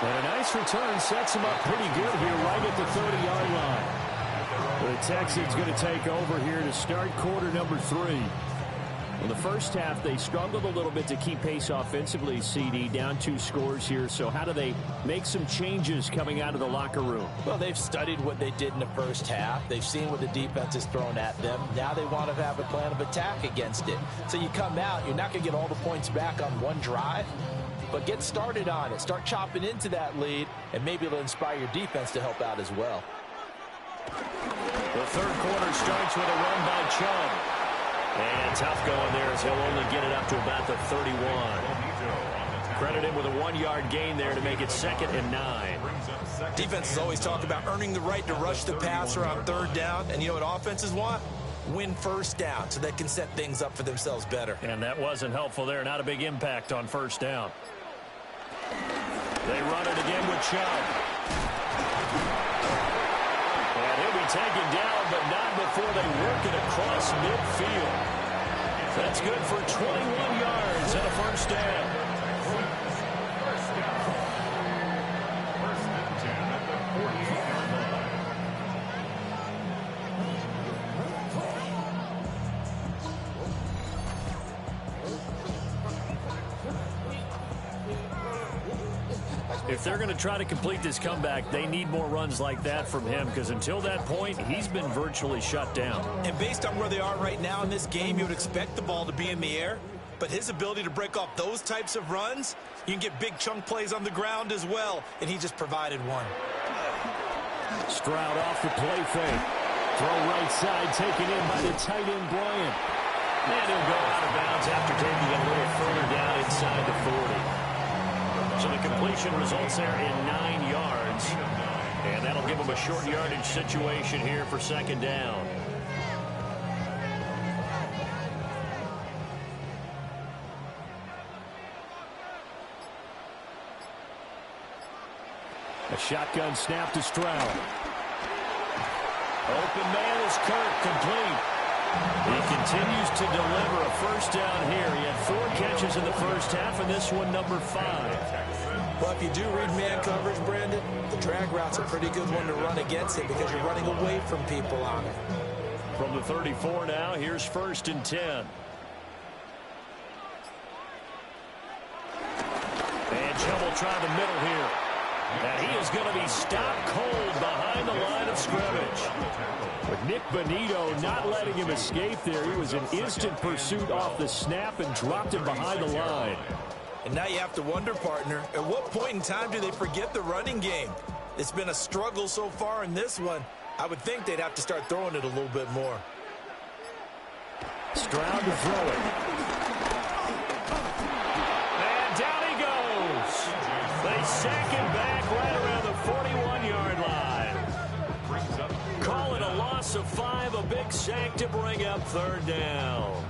And a nice return sets them up pretty good here right at the 30-yard line. The Texans going to take over here to start quarter number 3. In the first half, they struggled a little bit to keep pace offensively, CD, down 2 scores here. So how do they make some changes coming out of the locker room? Well, they've studied what they did in the first half. They've seen what the defense has thrown at them. Now they want to have a plan of attack against it. So you come out, you're not going to get all the points back on one drive, but get started on it. Start chopping into that lead, and maybe it'll inspire your defense to help out as well. The third quarter starts with a run by Chubb. And tough going there as he'll only get it up to about the 31. Credit him with a 1-yard gain there to make it 2nd and 9. Defenses always talk about earning the right to rush the passer on third down. And you know what offenses want? Win first down so they can set things up for themselves better. And that wasn't helpful there. Not a big impact on first down. They run it again with Chubb. And he'll be taken down, but not before they work it across midfield. That's good for 21 yards and a first down. First and 10 at the 48-yard line. If they're going to try to complete this comeback, they need more runs like that from him, because until that point, he's been virtually shut down. And based on where they are right now in this game, you would expect the ball to be in the air. But his ability to break off those types of runs, you can get big chunk plays on the ground as well, and he just provided one. Stroud off the play fake. Throw right side, taken in by the tight end, Bryant. And he'll go out of bounds after taking it a little further down inside the 40. So the completion results there in 9 yards. And that'll give them a short yardage situation here for second down. A shotgun snap to Stroud. Open man is Kirk, complete. He continues to deliver a first down here. He had 4 catches in the first half, and this one number 5. Well, if you do read man coverage, Brandon, the drag route's a pretty good one to run against it because you're running away from people on it. From the 34 now, here's 1st and 10. And Chubb will try the middle here. And he is going to be stopped cold behind the line of scrimmage. With Nick Bonito not letting him escape there, he was in instant pursuit off the snap and dropped him behind the line. And now you have to wonder, partner, at what point in time do they forget the running game? It's been a struggle so far in this one. I would think they'd have to start throwing it a little bit more. Stroud to throw it. And down he goes. They sack him back right around the 41-yard line. Call it a loss of 5, a big sack to bring up 3rd down.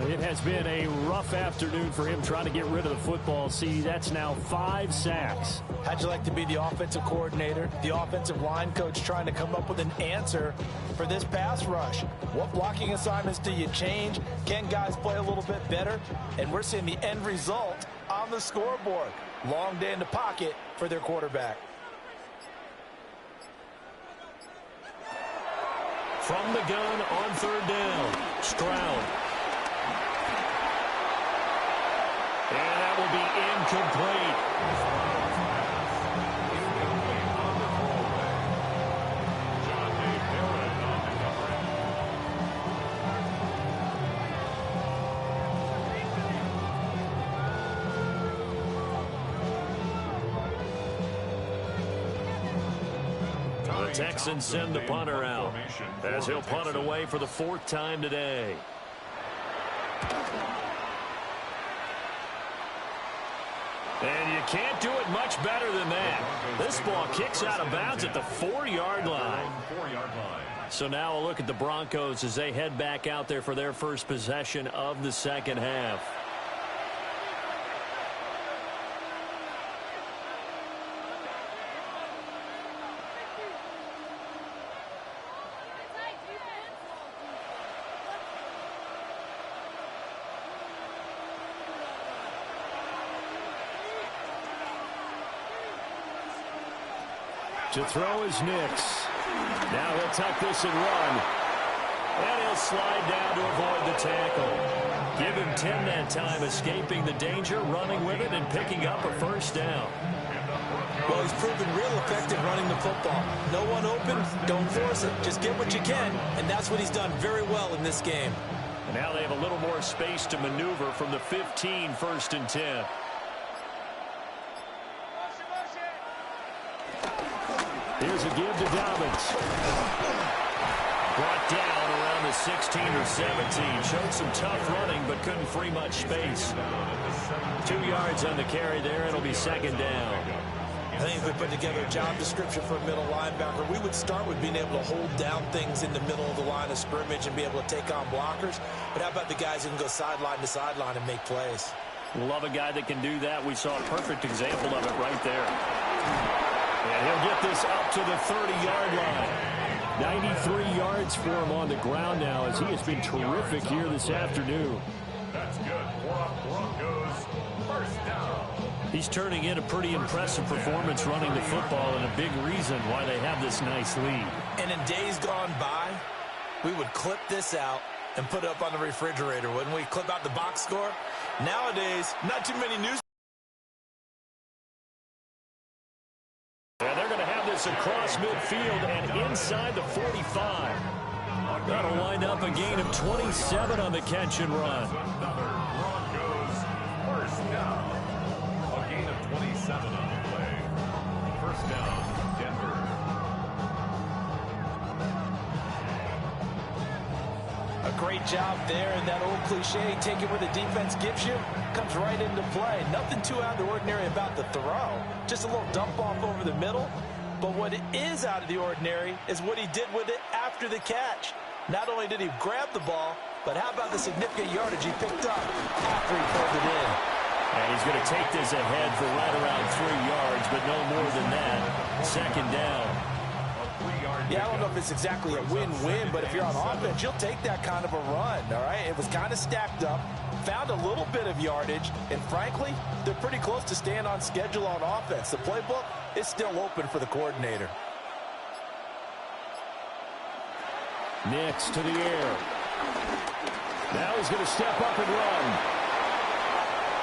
It has been a rough afternoon for him trying to get rid of the football. See, that's now 5 sacks. How'd you like to be the offensive coordinator, the offensive line coach trying to come up with an answer for this pass rush? What blocking assignments do you change? Can guys play a little bit better? And we're seeing the end result on the scoreboard. Long day in the pocket for their quarterback. From the gun on 3rd down, Stroud. And that will be incomplete. The Texans send the punter out as he'll punt it away for the 4th time today. And you can't do it much better than that. This ball kicks out of bounds at the 4-yard line. So now a look at the Broncos as they head back out there for their first possession of the second half. To throw is Nix. Now he'll tuck this and run. And he'll slide down to avoid the tackle. Give him 10 that time, escaping the danger, running with it, and picking up a first down. Well, he's proven real effective running the football. No one open, don't force it. Just get what you can, and that's what he's done very well in this game. And now they have a little more space to maneuver from the 15, 1st and 10. Here's a give to Dobbins. Brought down around the 16 or 17. Showed some tough running, but couldn't free much space. 2 yards on the carry there. It'll be 2nd down. I think if we put together a job description for a middle linebacker, we would start with being able to hold down things in the middle of the line of scrimmage and be able to take on blockers. But how about the guys who can go sideline to sideline and make plays? Love a guy that can do that. We saw a perfect example of it right there. And he'll get this up to the 30-yard line. 93 yards for him on the ground now as he has been terrific here this afternoon. That's good. Broncos, first down. He's turning in a pretty impressive performance running the football and a big reason why they have this nice lead. And in days gone by, we would clip this out and put it up on the refrigerator, wouldn't we? Clip out the box score. Nowadays, not too many news. And they're going to have this across midfield and inside the 45. That'll wind up a gain of 27 on the catch and run. Broncos, first down. A gain of 27 on the play. First down, Denver. A great job there, and that old cliche, take it where the defense gives you, comes right into play. Nothing too out of the ordinary about the throw. Just a little dump off over the middle. But what is out of the ordinary is what he did with it after the catch. Not only did he grab the ball, but how about the significant yardage he picked up after he pulled it in? And he's going to take this ahead for right around 3 yards, but no more than that. Second down. Yeah, I don't know if it's exactly a win-win, but if you're on offense, you'll take that kind of a run, all right? It was kind of stacked up, found a little bit of yardage, and frankly, they're pretty close to staying on schedule on offense. The playbook is still open for the coordinator. Nix to the air. Now he's going to step up and run.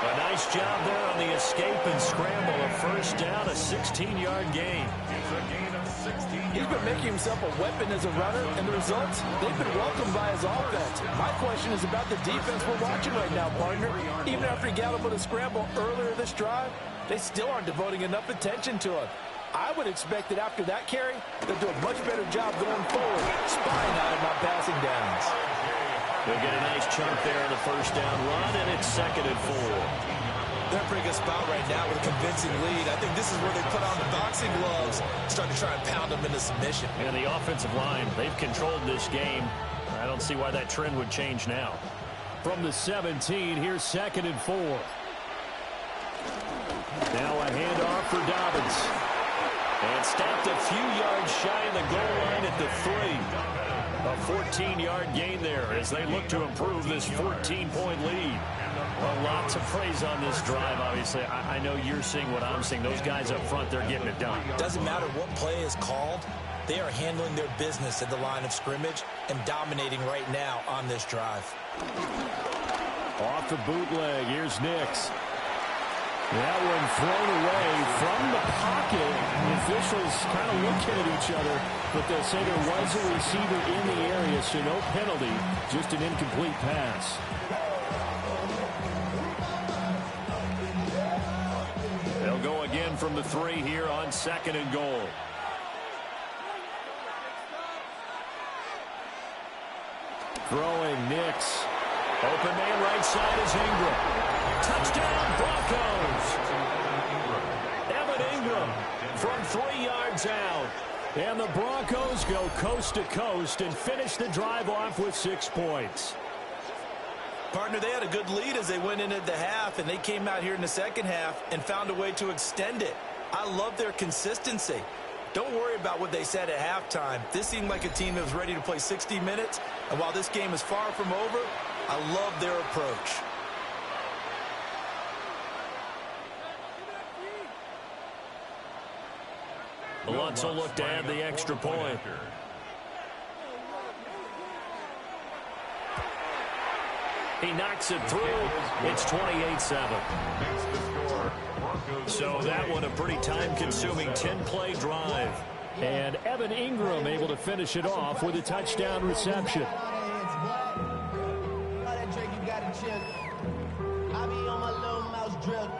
A nice job there on the escape and scramble. A first down, a 16-yard gain. It's a gain of 16 yards. He's been making himself a weapon as a runner, and the results, they've been welcomed by his offense. My question is about the defense we're watching right now, partner. Even after he got him with a scramble earlier this drive, they still aren't devoting enough attention to him. I would expect that after that carry, they'll do a much better job going forward, spying out him on passing downs. They'll get a nice chunk there on the first down run, and it's 2nd and 4. They're in a pretty good spot right now with a convincing lead. I think this is where they put on the boxing gloves, start to try and pound them into submission. And the offensive line, they've controlled this game. I don't see why that trend would change now. From the 17, here's 2nd and 4. Now a handoff for Dobbins. And stopped a few yards shy of the goal line at the 3. A 14-yard gain there as they look to improve this 14-point lead. Well, lots of praise on this drive, obviously. I know you're seeing what I'm seeing. Those guys up front, they're getting it done. Doesn't matter what play is called. They are handling their business at the line of scrimmage and dominating right now on this drive. Off the bootleg, here's Nix. That one thrown away from the pocket. The officials kind of looking at each other, but they'll say there was a receiver in the area, so no penalty, just an incomplete pass. They'll go again from the 3 here on 2nd and goal. Throwing Nix. Open man right side is Ingram. Touchdown, Broncos. Evan Ingram from 3 yards out. And the Broncos go coast to coast and finish the drive off with 6 points. Partner, they had a good lead as they went into the half, and they came out here in the second half and found a way to extend it. I love their consistency. Don't worry about what they said at halftime. This seemed like a team that was ready to play 60 minutes, and while this game is far from over, I love their approach. Lutz will look to add the extra point. He knocks it through. It's 28-7. So that one a pretty time-consuming 10-play drive. And Evan Ingram able to finish it off with a touchdown reception. I be on my little mouse drill.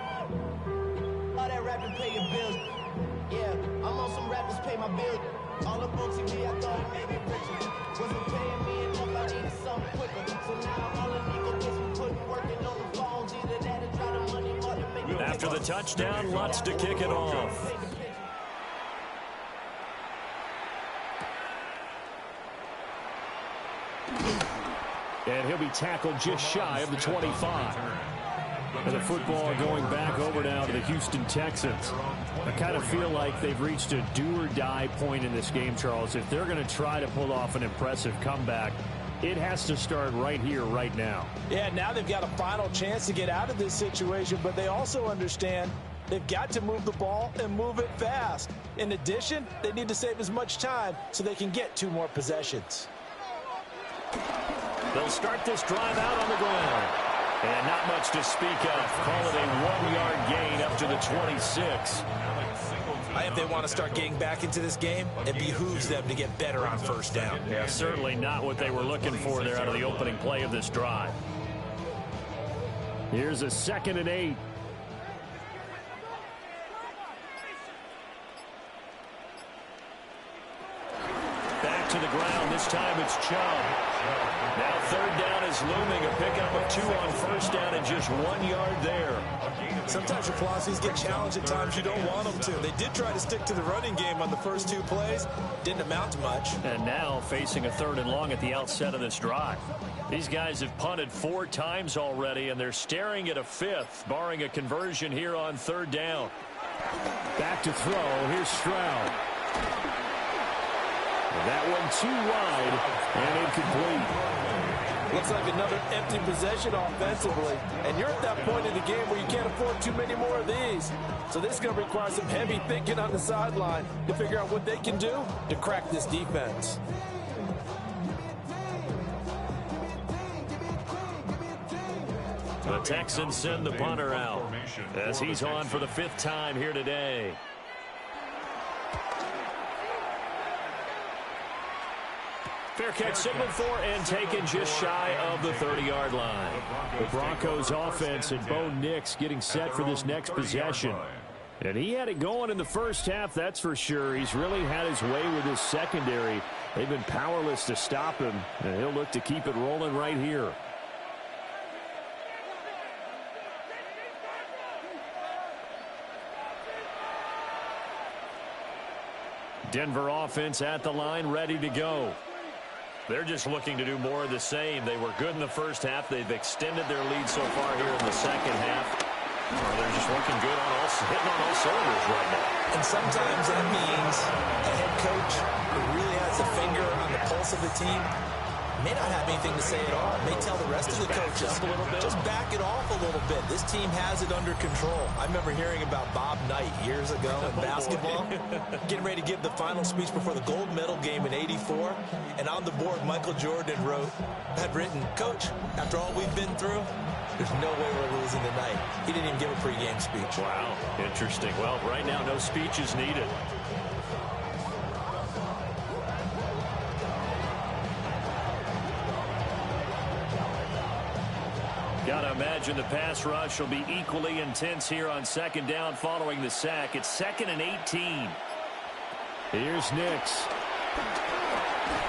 All that rapping pay your bills. Yeah, I'm on some rappers pay my bill. All up on TV, I thought it made me richer. Wasn't paying me enough, I needed something quicker. So now I'm all a nigga gets me putting working on the phones. Either that or try the money or to make it. After the touchdown, Lutz to kick it off. And he'll be tackled just shy of the 25. And the football going back over now to the Houston Texans. I kind of feel like they've reached a do-or-die point in this game, Charles. If they're going to try to pull off an impressive comeback, it has to start right here, right now. Yeah, now they've got a final chance to get out of this situation, but they also understand they've got to move the ball and move it fast. In addition, they need to save as much time so they can get 2 more possessions. They'll start this drive out on the ground. And not much to speak of. Call it a 1-yard gain up to the 26. If they want to start getting back into this game, it behooves them to get better on first down. Yeah, certainly not what they were looking for there out of the opening play of this drive. Here's a 2nd and 8. back to the ground. This time it's Chubb. Now third down is looming. A pickup of 2 on first down and just 1 yard there. Sometimes your philosophies get challenged at times you don't want them to. They did try to stick to the running game on the first 2 plays. Didn't amount to much. And now facing a 3rd and long at the outset of this drive. These guys have punted 4 times already, and they're staring at a 5th, barring a conversion here on 3rd down. Back to throw. Here's Stroud. That one too wide and incomplete. Looks like another empty possession offensively. And you're at that point in the game where you can't afford too many more of these. So this is going to require some heavy thinking on the sideline to figure out what they can do to crack this defense. The Texans send the punter out as he's on for the 5th time here today. Fair catch signaled for and taken just shy of the 30-yard line. The Broncos offense and Bo Nix getting set for this next possession. And he had it going in the first half, that's for sure. He's really had his way with his secondary. They've been powerless to stop him, and he'll look to keep it rolling right here. Denver offense at the line, ready to go. They're just looking to do more of the same. They were good in the first half. They've extended their lead so far here in the second half. They're just looking good hitting on all cylinders right now. And sometimes that means a head coach who really has a finger on the pulse of the team may not have anything to say at all. May tell the rest of the coaches, just back it off a little bit. This team has it under control. I remember hearing about Bob Knight years ago in basketball, getting ready to give the final speech before the gold medal game in '84. And on the board, Michael Jordan had written, "Coach, after all we've been through, there's no way we're losing tonight." He didn't even give a pregame speech. Wow, interesting. Well, right now, no speech is needed. Got to imagine the pass rush will be equally intense here on 2nd down following the sack. It's 2nd and 18. Here's Nix.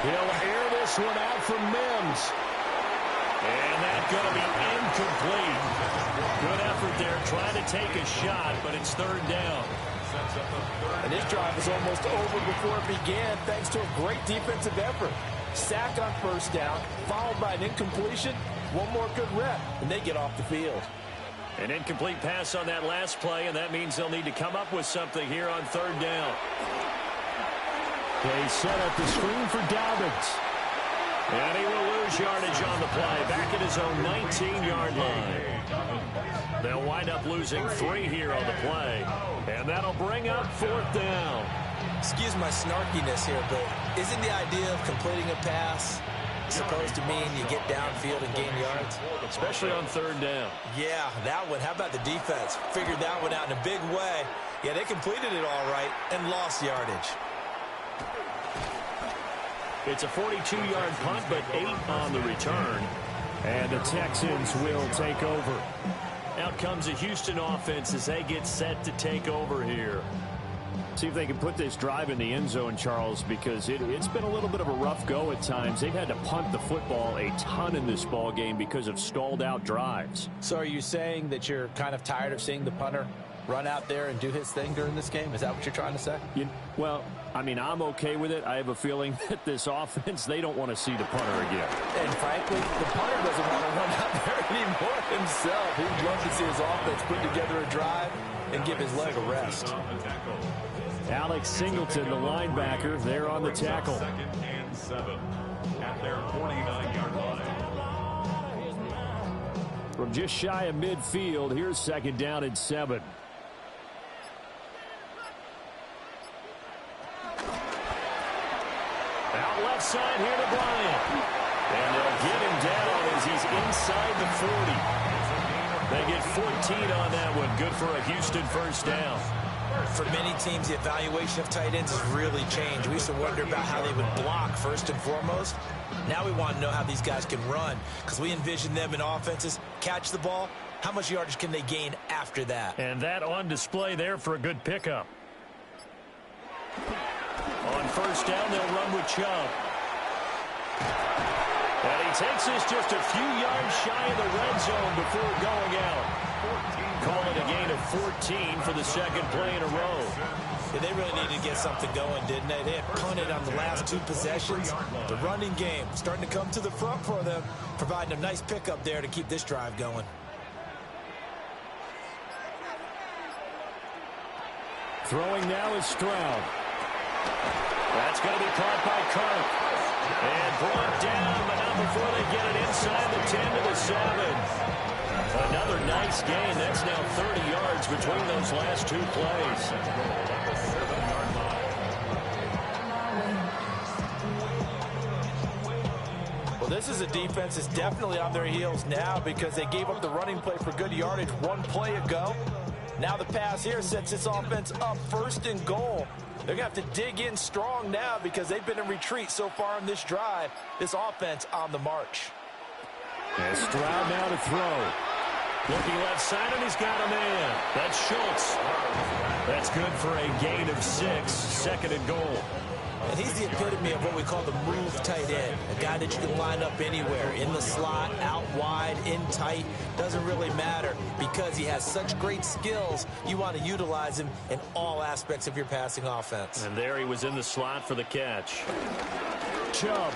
He'll air this one out from Mims. And that's going to be incomplete. Good effort there, trying to take a shot, but it's 3rd down. And this drive is almost over before it began thanks to a great defensive effort. Sack on 1st down, followed by an incompletion. One more good rep, and they get off the field. An incomplete pass on that last play, and that means they'll need to come up with something here on 3rd down. They set up the screen for Dobbins. And he will lose yardage on the play, back at his own 19-yard line. They'll wind up losing 3 here on the play, and that'll bring up 4th down. Excuse my snarkiness here, but isn't the idea of completing a pass supposed to mean you get downfield and gain yards? Especially on 3rd down. Yeah, that one. How about the defense? Figured that one out in a big way. Yeah, they completed it all right and lost yardage. It's a 42-yard punt, but 8 on the return. And the Texans will take over. Out comes a Houston offense as they get set to take over here. See if they can put this drive in the end zone, Charles, because it's been a little bit of a rough go at times. They've had to punt the football a ton in this ball game because of stalled out drives. So are you saying that you're kind of tired of seeing the punter run out there and do his thing during this game? Is that what you're trying to say? Well, I mean, I'm okay with it. I have a feeling that this offense, they don't want to see the punter again. And frankly, the punter doesn't want to run out there anymore himself. He'd love to see his offense put together a drive and give his leg a rest. Alex Singleton, the linebacker, there on the tackle. 2nd and 7 at their 49-yard line. From just shy of midfield, here's 2nd down and 7. Out left side here to Bryant. And they'll get him down as he's inside the 40. They get 14 on that one. Good for a Houston 1st down. For many teams, the evaluation of tight ends has really changed. We used to wonder about how they would block first and foremost. Now we want to know how these guys can run, because we envision them in offenses catch the ball. How much yardage can they gain after that? And that on display there for a good pickup. On first down. They'll run with Chubb. And he takes this just a few yards shy of the red zone before going out. Call it a gain of 14 for the second play in a row. Yeah, they really needed to get something going, didn't they? They had punted on the last 2 possessions. The running game starting to come to the front for them, providing a nice pickup there to keep this drive going. Throwing now is Stroud. That's going to be caught by Kirk. And brought down, but not before they get it inside the 10 to the 7. Another nice gain. That's now 30 yards between those last 2 plays. Well, this is a defense that's definitely on their heels now because they gave up the running play for good yardage 1 play ago. Now the pass here sets this offense up 1st and goal. They're going to have to dig in strong now because they've been in retreat so far in this drive. This offense on the march. And Stroud now to throw. Looking left side, and he's got a man. That's Schultz. That's good for a gain of 6, 2nd and goal. And he's the epitome of what we call the move tight end. A guy that you can line up anywhere. In the slot, out wide, in tight. Doesn't really matter. Because he has such great skills, you want to utilize him in all aspects of your passing offense. And there he was in the slot for the catch. Chubb.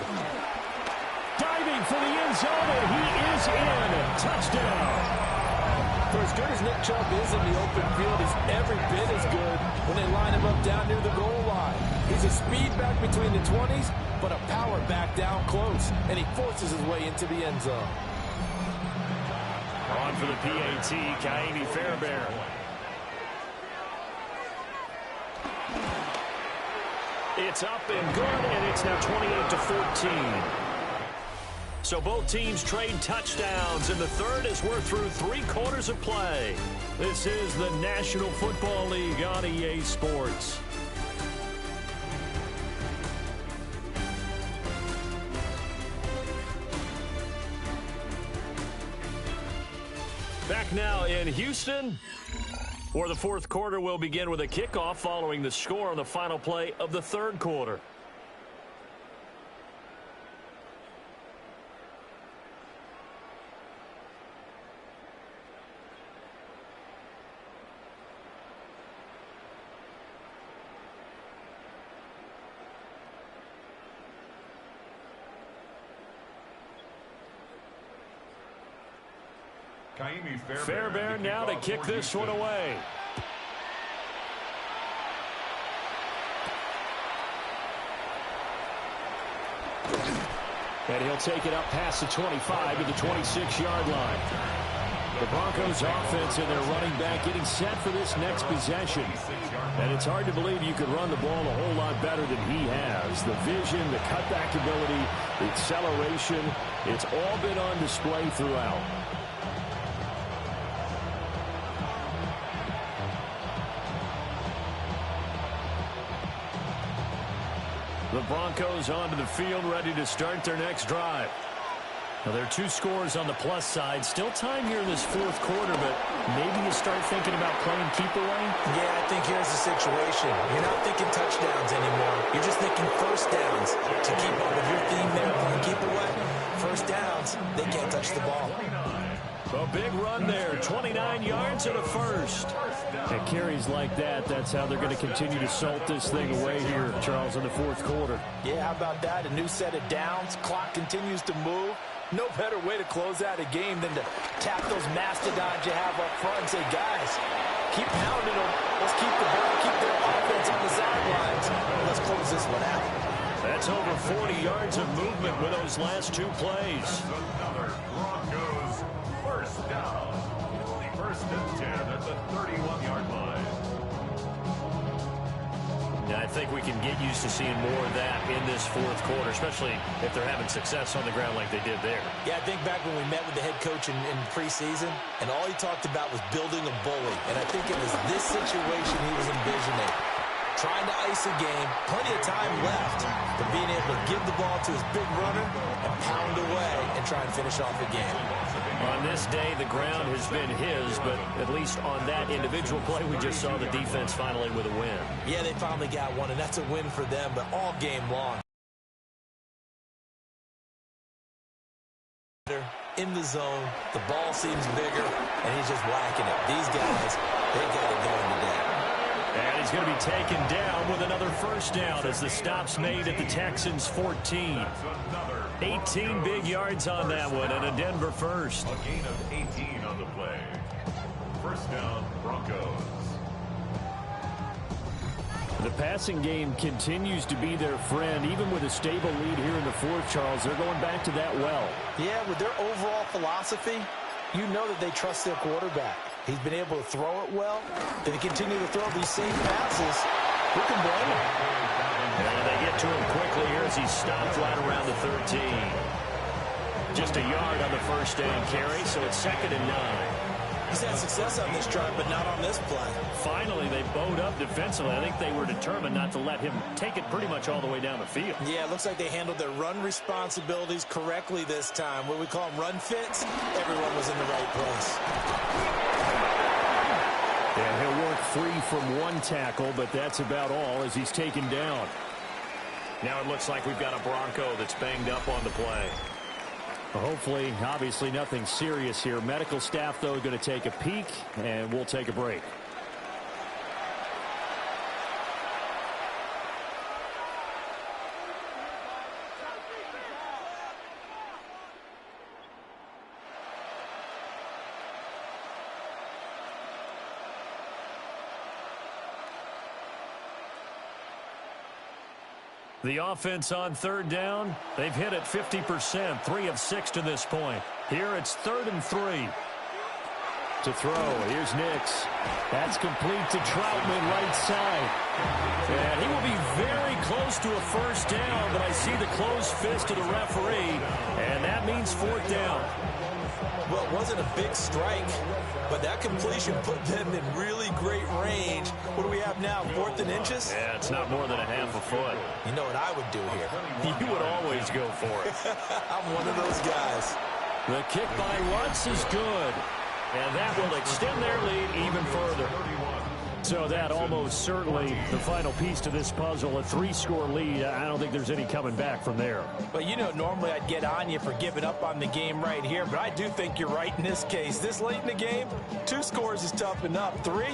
Diving for the end zone, and he is in. Touchdown. For as good as Nick Chubb is in the open field, he's every bit as good when they line him up down near the goal line. He's a speed back between the 20s, but a power back down close, and he forces his way into the end zone. On for the PAT, Kaimi Fairbairn. It's up and good, and it's now 28-14. So both teams trade touchdowns in the third as we're through 3 quarters of play. This is the National Football League on EA Sports. Back now in Houston, where the 4th quarter will begin with a kickoff following the score on the final play of the 3rd quarter. Kaimi Fairbairn now to kick this one away. And he'll take it up past the 25 to the 26-yard line. The Broncos offense and their running back getting set for this next possession. And it's hard to believe you could run the ball a whole lot better than he has. The vision, the cutback ability, the acceleration, it's all been on display throughout. The Broncos onto the field, ready to start their next drive. Now, there are 2 scores on the plus side. Still time here in this 4th quarter, but maybe you start thinking about playing keep away? Yeah, I think here's the situation. You're not thinking touchdowns anymore. You're just thinking first downs. To keep up with your theme there, playing keep away, first downs, they can't touch the ball. A big run there, 29 yards and a first. And carries like that, that's how they're going to continue to salt this thing away here, Charles, in the 4th quarter. Yeah, how about that? A new set of downs. Clock continues to move. No better way to close out a game than to tap those mastodons you have up front and say, guys, keep pounding them. Let's keep the ball, keep their offense on the sidelines. Let's close this one out. That's over 40 yards of movement with those last 2 plays. Another Broncos first down. 1st and 10 at the 31-yard line. Now, I think we can get used to seeing more of that in this 4th quarter, especially if they're having success on the ground like they did there. Yeah, I think back when we met with the head coach in preseason, and all he talked about was building a bully. And I think it was this situation he was envisioning. Trying to ice a game, plenty of time left, but being able to give the ball to his big runner and pound away and try try and finish off a game. On this day, the ground has been his, but at least on that individual play, we just saw the defense finally with a win. Yeah, they finally got one, and that's a win for them, but all game long. In the zone, the ball seems bigger, and he's just whacking it. These guys, they got it going today. And he's going to be taken down with another first down as the stop's made at the Texans' 14. 18 big yards on that one, and a Denver first. A gain of 18 on the play. First down, Broncos. The passing game continues to be their friend, even with a stable lead here in the fourth, Charles. They're going back to that well. Yeah, with their overall philosophy, you know that they trust their quarterback. He's been able to throw it well. If they continue to throw these same passes, who can blame him? And they get to him quickly here as he stopped right around the 13. Just a yard on the first down carry, so it's 2nd and 9. He's had success on this drive, but not on this play. Finally, they bowed up defensively. I think they were determined not to let him take it pretty much all the way down the field. Yeah, it looks like they handled their run responsibilities correctly this time. What we call them run fits, everyone was in the right place. Yeah, he'll work free from one tackle, but that's about all as he's taken down. Now it looks like we've got a Bronco that's banged up on the play. Hopefully, obviously nothing serious here. Medical staff, though, going to take a peek, and we'll take a break. The offense on third down, they've hit it 50%, 3 of 6 to this point. Here it's 3rd and 3. To throw, here's Nix. That's complete to Troutman, right side. And he will be very close to a first down, but I see the closed fist of the referee, and that means 4th down. Well, it wasn't a big strike, but that completion put them in really great range. What do we have now, 4th and inches? Yeah, it's not more than a half a foot. You know what I would do here? You would always go for it. I'm one of those guys. The kick by Lutz is good, and that will extend their lead even further. So that almost certainly the final piece to this puzzle, a 3-score lead. I don't think there's any coming back from there. Well, you know, normally I'd get on you for giving up on the game right here, but I do think you're right in this case. This late in the game, 2 scores is tough enough. 3,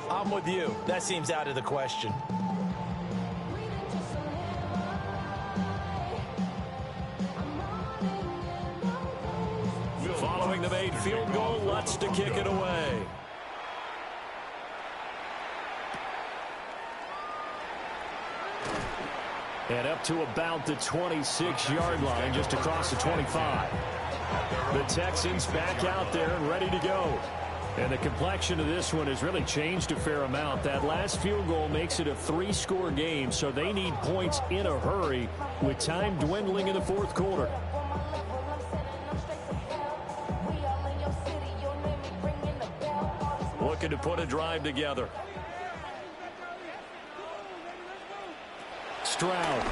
I'm with you. That seems out of the question. Following the made field goal, Lutz to kick it away. And up to about the 26-yard line, just across the 25. The Texans back out there and ready to go. And the complexion of this one has really changed a fair amount. That last field goal makes it a 3-score game, so they need points in a hurry with time dwindling in the 4th quarter. Looking to put a drive together. Stroud.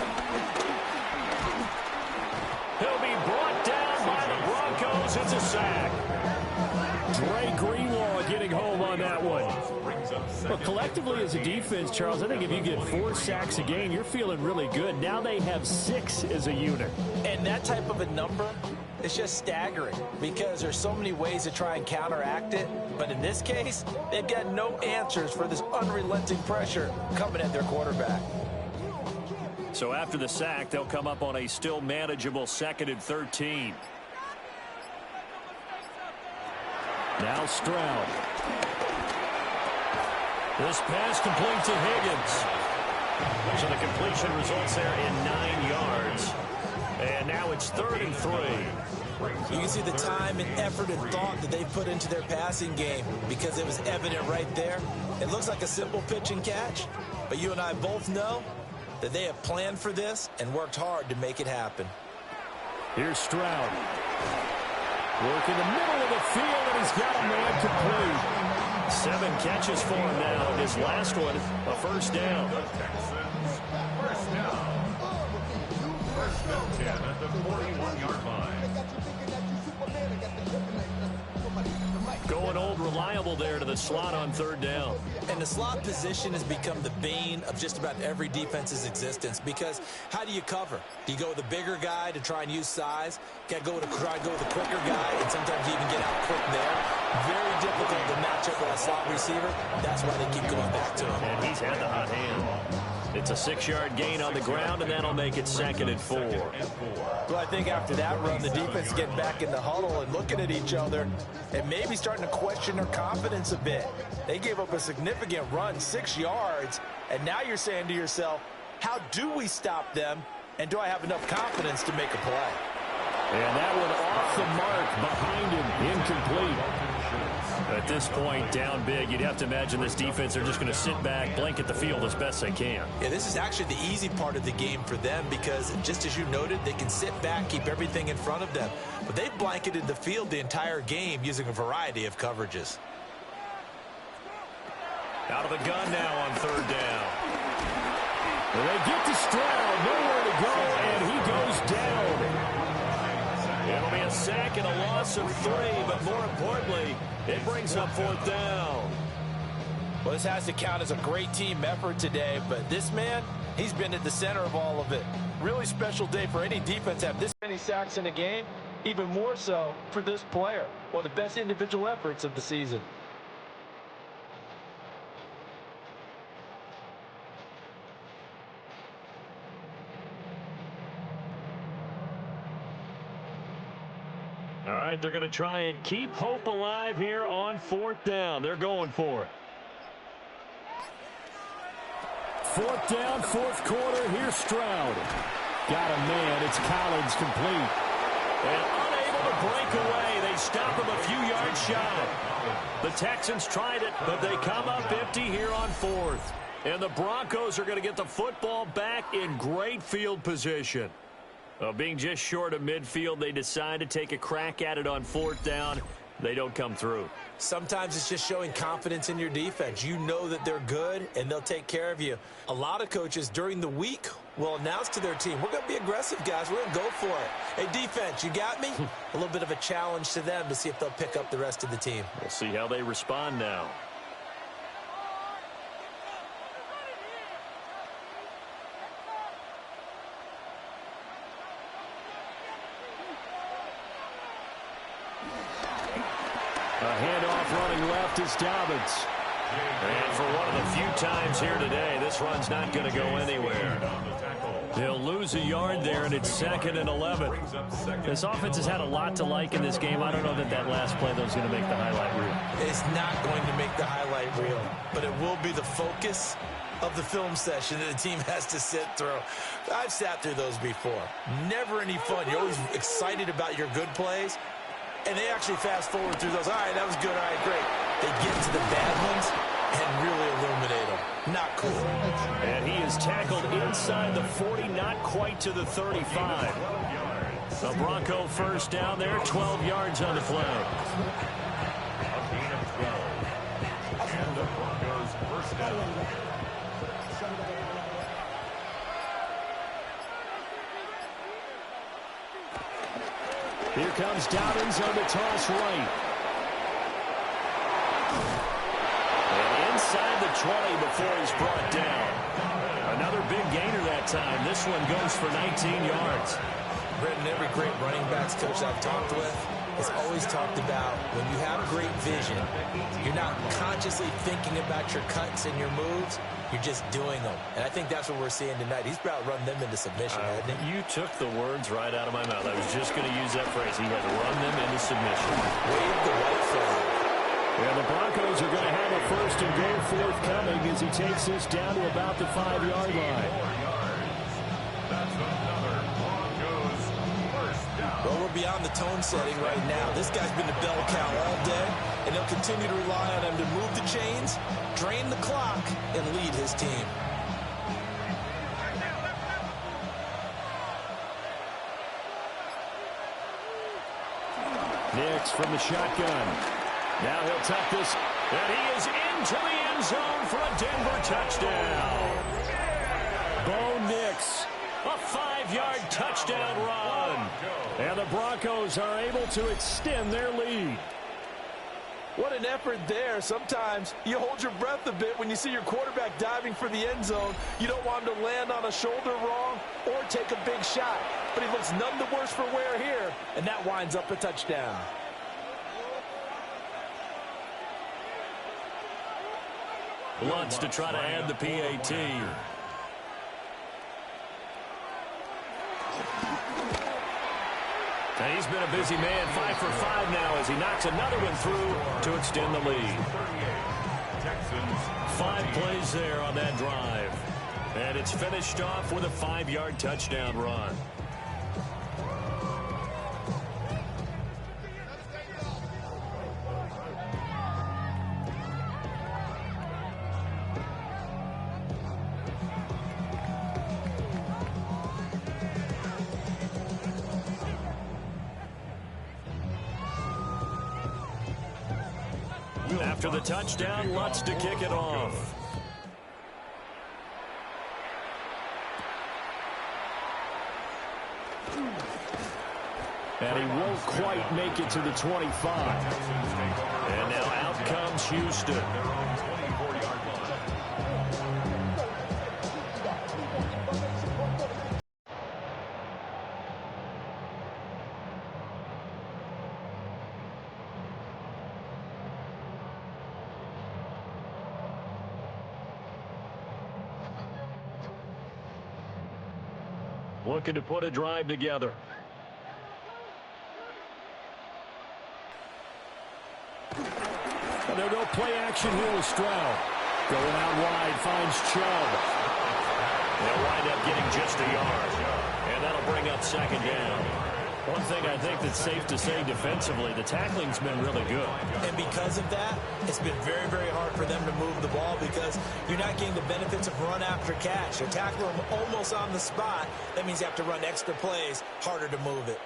He'll be brought down by the Broncos. It's a sack. Dre Greenlaw getting home on that one. Well, collectively as a defense, Charles, I think if you get 4 sacks a game, you're feeling really good. Now they have 6 as a unit. And that type of a number, it's just staggering because there's so many ways to try and counteract it. But in this case, they've got no answers for this unrelenting pressure coming at their quarterback. So after the sack, they'll come up on a still manageable 2nd and 13. Now Stroud. This pass complete to Higgins. So the completion results there in 9 yards. And now it's 3rd and 3. You can see the time and effort and thought that they put into their passing game because it was evident right there. It looks like a simple pitch and catch, but you and I both know that they have planned for this and worked hard to make it happen. Here's Stroud. Work in the middle of the field, and he's got a man complete. 7 catches for him now. His last one, a first down. The Texans, first down. First and 10 at the 41-yard line. there to the slot on third down. And the slot position has become the bane of just about every defense's existence, because how do you cover? Do you go with a bigger guy to try and use size? Got to try to go with a quicker guy, and sometimes you even get out quick there. Very difficult to match up with a slot receiver. That's why they keep going back to him. And he's had the hot hand. It's a 6-yard gain on the ground, and that'll make it 2nd and 4. Well, I think after that run, the defense is getting back in the huddle and looking at each other and maybe starting to question their confidence a bit. They gave up a significant run, 6 yards, and now you're saying to yourself, how do we stop them, and do I have enough confidence to make a play? And that one off the mark behind him, incomplete. At this point, down big, you'd have to imagine this defense are just going to sit back, blanket the field as best they can. Yeah, this is actually the easy part of the game for them, because just as you noted, they can sit back, keep everything in front of them. But they've blanketed the field the entire game using a variety of coverages. Out of the gun now on third down. And they get to Stroud, nowhere to go, and he goes down. It'll be a sack and a loss of 3, but more importantly, it brings up 4th down. Well, this has to count as a great team effort today, but this man, he's been at the center of all of it. Really special day for any defense to have this many sacks in a game, even more so for this player. One of the best individual efforts of the season. All right, they're going to try and keep hope alive here on 4th down. They're going for it. 4th down, 4th quarter. Here's Stroud. Got a man. It's Collins complete. And unable to break away. They stop him a few yards shy. The Texans tried it, but they come up empty here on 4th. And the Broncos are going to get the football back in great field position. Being just short of midfield, they decide to take a crack at it on 4th down. They don't come through. Sometimes it's just showing confidence in your defense. You know that they're good, and they'll take care of you. A lot of coaches during the week will announce to their team, we're going to be aggressive, guys. We're going to go for it. Hey, defense, you got me? A little bit of a challenge to them to see if they'll pick up the rest of the team. We'll see how they respond now. A handoff running left is Dobbins. And for one of the few times here today, this run's not going to go anywhere. They'll lose a yard there, and it's 2nd and 11. This offense has had a lot to like in this game. I don't know that that last play, though, is going to make the highlight reel. It's not going to make the highlight reel, but it will be the focus of the film session that the team has to sit through. I've sat through those before. Never any fun. You're always excited about your good plays, and they actually fast forward through those. All right, that was good. All right, great. They get to the bad ones and really illuminate them. Not cool. And he is tackled inside the 40, not quite to the 35. The Bronco first down there, 12 yards on the play. A gain of 12. And the Broncos first down. Here comes Dobbins on the toss right. And inside the 20 before he's brought down. Another big gainer that time. This one goes for 19 yards. Brendan, every great running backs coach I've talked with has always talked about when you have great vision, you're not consciously thinking about your cuts and your moves. You're just doing them. And I think that's what we're seeing tonight. He's about to run them into submission, hasn't he? You took the words right out of my mouth. I was just going to use that phrase. He had run them into submission. Wave the white flag. And the Broncos are going to have a first and goal forthcoming as he takes this down to about the 5-yard line. That's another Broncos first down. Well, we're beyond the tone setting right now. This guy's been a bell cow all day, and they'll continue to rely on him to move the chains, drain the clock, and lead his team. Nix from the shotgun. Now he'll tuck this, and he is into the end zone for a Denver touchdown. Bo Nix, a 5-yard touchdown run. And the Broncos are able to extend their lead. What an effort there. Sometimes you hold your breath a bit when you see your quarterback diving for the end zone. You don't want him to land on a shoulder wrong or take a big shot. But he looks none the worse for wear here, and that winds up a touchdown. Lutz to try to add the PAT. And he's been a busy man, 5 for 5 now as he knocks another one through to extend the lead. 5 plays there on that drive. And it's finished off with a 5-yard touchdown run. After the touchdown, Lutz to kick it off. And he won't quite make it to the 25. And now out comes Houston. Looking to put a drive together. There's no play action here with Stroud. Going out wide, finds Chubb. They'll wind up getting just a yard. And that'll bring up second down. One thing I think that's safe to say defensively, the tackling's been really good. And because of that, it's been very, very hard for them to move the ball because you're not getting the benefits of run after catch. You tackle them almost on the spot. That means you have to run extra plays, harder to move it.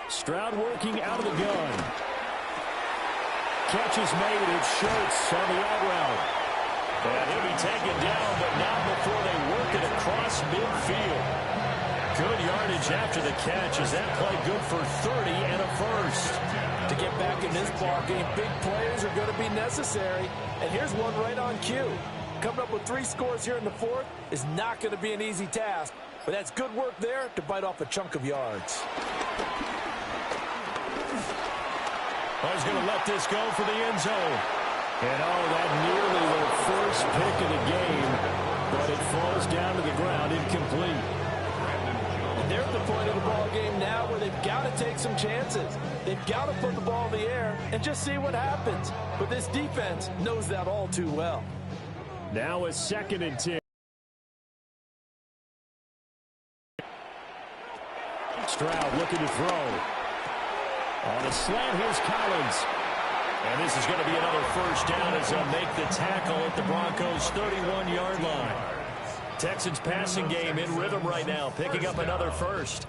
Stroud working out of the gun. Catch is made. It's Schultz on the out route. And he'll be taken down, but not before they work it across midfield. Good yardage after the catch. Is that play good for 30 and a first? To get back in this ball game, big plays are going to be necessary. And here's one right on cue. Coming up with 3 scores here in the 4th is not going to be an easy task. But that's good work there to bite off a chunk of yards. Oh, he's going to let this go for the end zone. And oh, that nearly the first pick of the game. But it falls down to the ground, incomplete. They're at the point of the ball game now where they've got to take some chances. They've got to put the ball in the air and just see what happens. But this defense knows that all too well. Now a 2nd and 10. Stroud looking to throw. On a slant, here's Collins. And this is going to be another first down as they'll make the tackle at the Broncos' 31-yard line. Texans passing game in rhythm right now, picking up another first.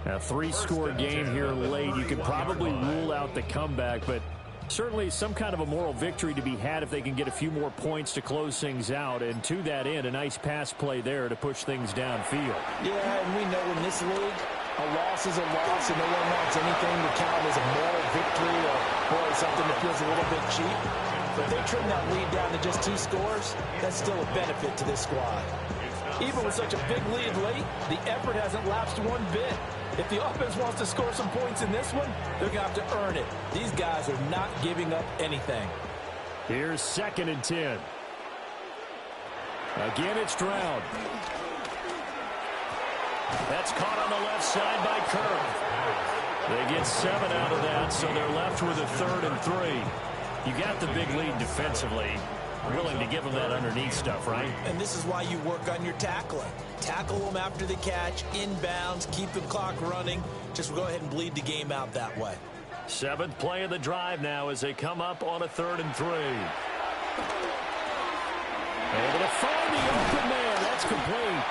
A 3-score game here late. You could probably rule out the comeback, but certainly some kind of a moral victory to be had if they can get a few more points to close things out. And to that end, a nice pass play there to push things downfield. Yeah, and we know in this league, a loss is a loss, and no one wants anything to count as a moral victory or boy, something that feels a little bit cheap. But if they trim that lead down to just 2 scores, that's still a benefit to this squad. Even with such a big lead late, the effort hasn't lapsed one bit. If the offense wants to score some points in this one, they're going to have to earn it. These guys are not giving up anything. Here's 2nd and 10. Again, it's Stroud. That's caught on the left side by Kirk. They get 7 out of that, so they're left with a 3rd and 3. You got the big lead defensively. Willing to give them that underneath stuff, right? And this is why you work on your tackling. Tackle them after the catch, inbounds, keep the clock running. Just go ahead and bleed the game out that way. 7th play of the drive now as they come up on a 3rd and 3. Able to find the open man. That's complete.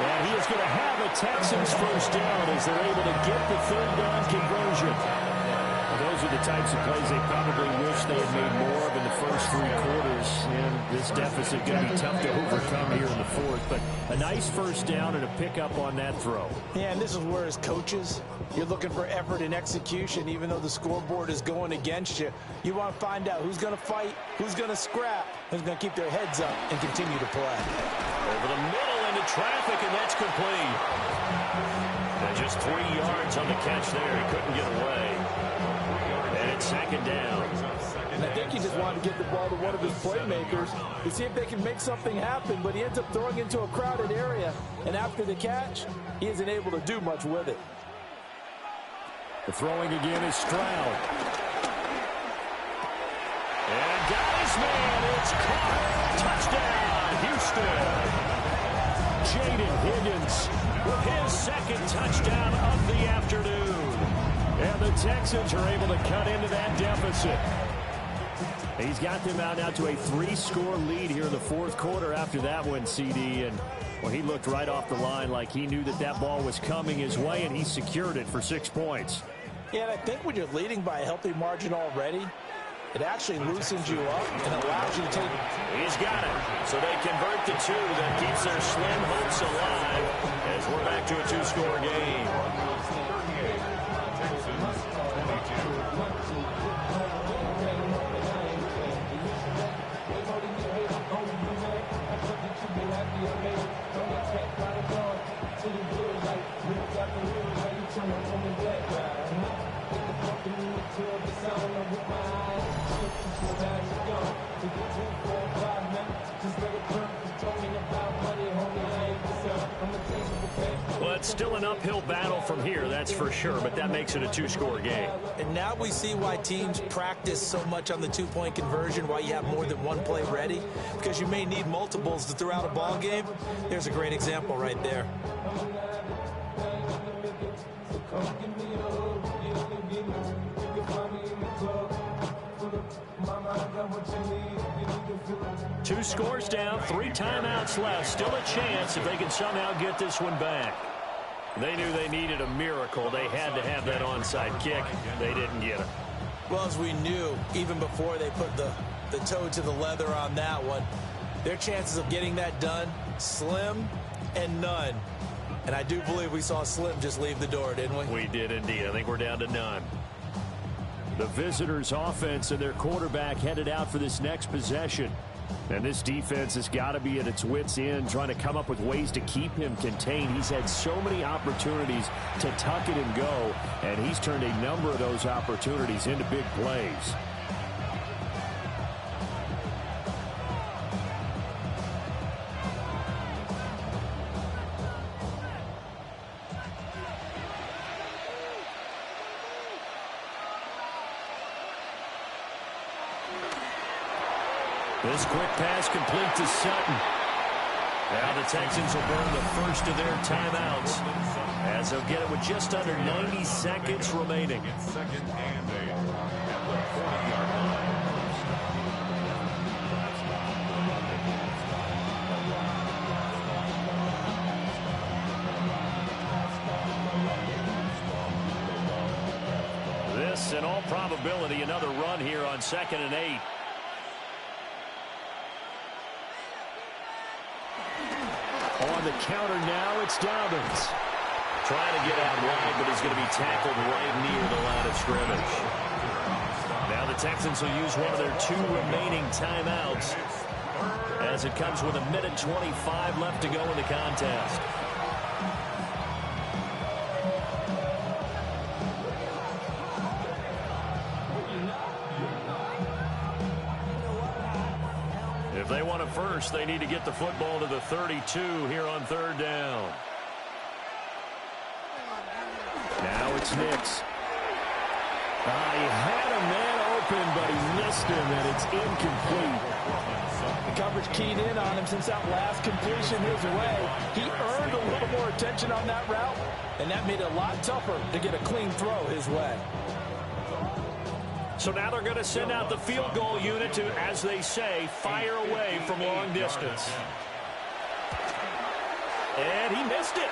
And he is going to have a Texans first down as they're able to get the 3rd down conversion. Those those are the types of plays they probably wish they had made more of in the first 3 quarters. And this deficit going to be tough to overcome here in the fourth. But a nice first down and a pickup on that throw. Yeah, and this is where, as coaches, you're looking for effort and execution. Even though the scoreboard is going against you, you want to find out who's going to fight, who's going to scrap, who's going to keep their heads up and continue to play. Over the middle into traffic, and that's complete. And just 3 yards on the catch there. He couldn't get away. And it's second down. And I think he just wanted to get the ball to one of his playmakers to see if they can make something happen, but he ends up throwing into a crowded area. And after the catch, he isn't able to do much with it. The throwing again is Stroud. And got his man. It's caught. Touchdown, Houston. Jaden Higgins with his second touchdown of the afternoon. And the Texans are able to cut into that deficit. He's got them out now to a 3-score lead here in the fourth quarter after that one, CD. And, well, he looked right off the line like he knew that that ball was coming his way, and he secured it for 6 points. Yeah, and I think when you're leading by a healthy margin already, it actually loosens you up and allows you to take. He's got it. So they convert the 2. That keeps their slim hopes alive as we're back to a 2-score game. Well, it's still an uphill battle from here, that's for sure, but that makes it a 2-score game. And now we see why teams practice so much on the 2-point conversion, why you have more than one play ready, because you may need multiples to throw out a ball game. There's a great example right there. Two scores down, 3 timeouts left. Still a chance if they can somehow get this one back. They knew they needed a miracle. They had to have that onside kick. They didn't get it. Well, as we knew, even before they put the toe to the leather on that one, their chances of getting that done, slim and none. And I do believe we saw Slim just leave the door, didn't we? We did indeed. I think we're down to none. The visitors' offense and their quarterback headed out for this next possession. And this defense has got to be at its wits' end, trying to come up with ways to keep him contained. He's had so many opportunities to tuck it and go, and he's turned a number of those opportunities into big plays. This quick pass complete to Sutton. Now the Texans will burn the first of their timeouts as they'll get it with just under 90 seconds remaining. Second and 8 at the 40-yard line. This, in all probability, another run here on 2nd and 8. On the counter now, it's Dobbins. Trying to get out wide, but he's going to be tackled right near the line of scrimmage. Now the Texans will use one of their 2 remaining timeouts as it comes with 1:25 left to go in the contest. If they want it first, they need to get the football to the 32 here on 3rd down. Now it's Nix. He had a man open, but he missed him, and it's incomplete. The coverage keyed in on him since that last completion his way. He earned a little more attention on that route, and that made it a lot tougher to get a clean throw his way. So now they're going to send out the field goal unit to, as they say, fire away from long distance. And he missed it.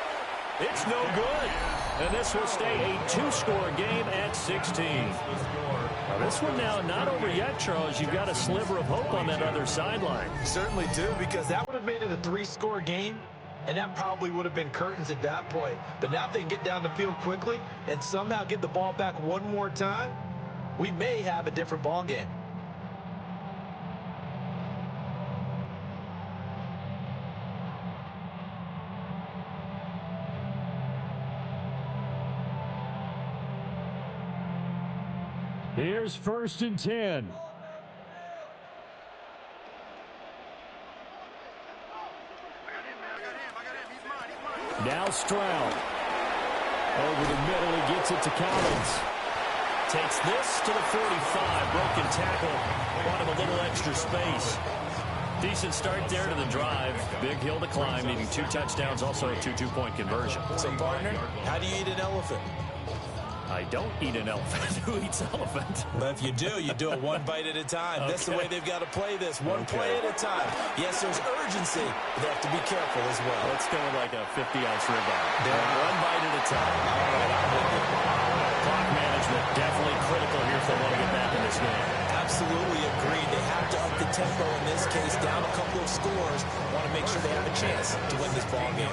It's no good. And this will stay a two-score game at 16. Now this one now not over yet, Charles. You've got a sliver of hope on that other sideline. Certainly do, because that would have made it a three-score game, and that probably would have been curtains at that point. But now if they can get down the field quickly and somehow get the ball back one more time, we may have a different ball game. Here's 1st and 10. Now Stroud. Over the middle, he gets it to Collins. Takes this to the 45. Broken tackle. Wanted a little extra space. Decent start there to the drive. Big hill to climb, needing 2 touchdowns, also a 2 two-point conversion. So, partner, how do you eat an elephant? I don't eat an elephant. Who eats elephant? But if you do it one bite at a time. Okay. That's the way they've got to play this. One play at a time. Yes, there's urgency, but they have to be careful as well. Let's go with like a 50-ounce ribeye. One bite at a time. All right, I'm with you. Clock management definitely critical here if they want to get back in this game. Absolutely agreed. They have to up the tempo in this case, down a couple of scores. Want to make sure they have a chance to win this ball game.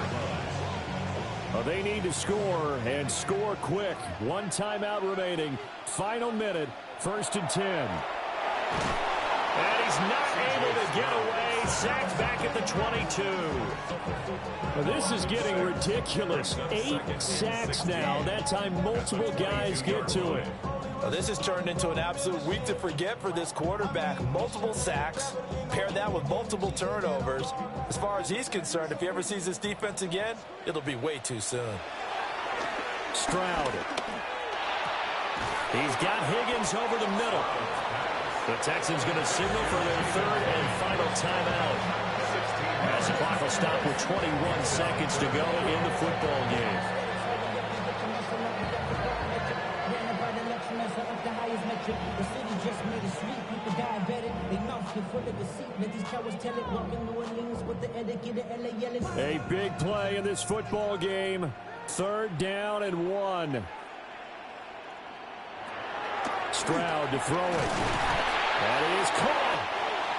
Well, they need to score, and score quick. 1 timeout remaining. Final minute, 1st and 10. And he's not able to get away. Sacked back at the 22. Well, this is getting ridiculous. 8 sacks now. That time, multiple guys get to it. Well, this has turned into an absolute week to forget for this quarterback. Multiple sacks, pair that with multiple turnovers. As far as he's concerned, if he ever sees this defense again, it'll be way too soon. Stroud. He's got Higgins over the middle. The Texans going to signal for their 3rd and final timeout. As the clock will stop with 21 seconds to go in the football game. The city just made it sweet. People diabetic. They mouths get full of deceit. Let these cowards tell it. Walking New Orleans with the etiquette of LA yelling. A big play in this football game. 3rd down and 1. Stroud to throw it. That is caught.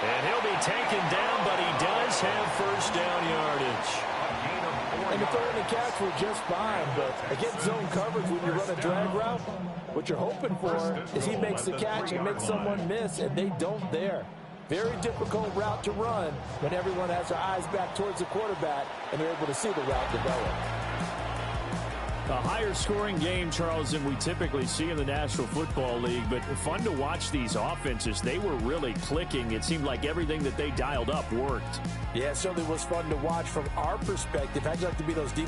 And he'll be taken down, but he does have 1st down yardage. And the throw and the catch were just fine, but against zone coverage when you run a drag route, what you're hoping for is he makes the catch and makes someone miss, and they don't there. Very difficult route to run when everyone has their eyes back towards the quarterback and they're able to see the route develop. A higher scoring game, Charles, than we typically see in the National Football League, but fun to watch these offenses. They were really clicking. It seemed like everything that they dialed up worked. Yeah, it certainly was fun to watch from our perspective. How'd you like to be those defense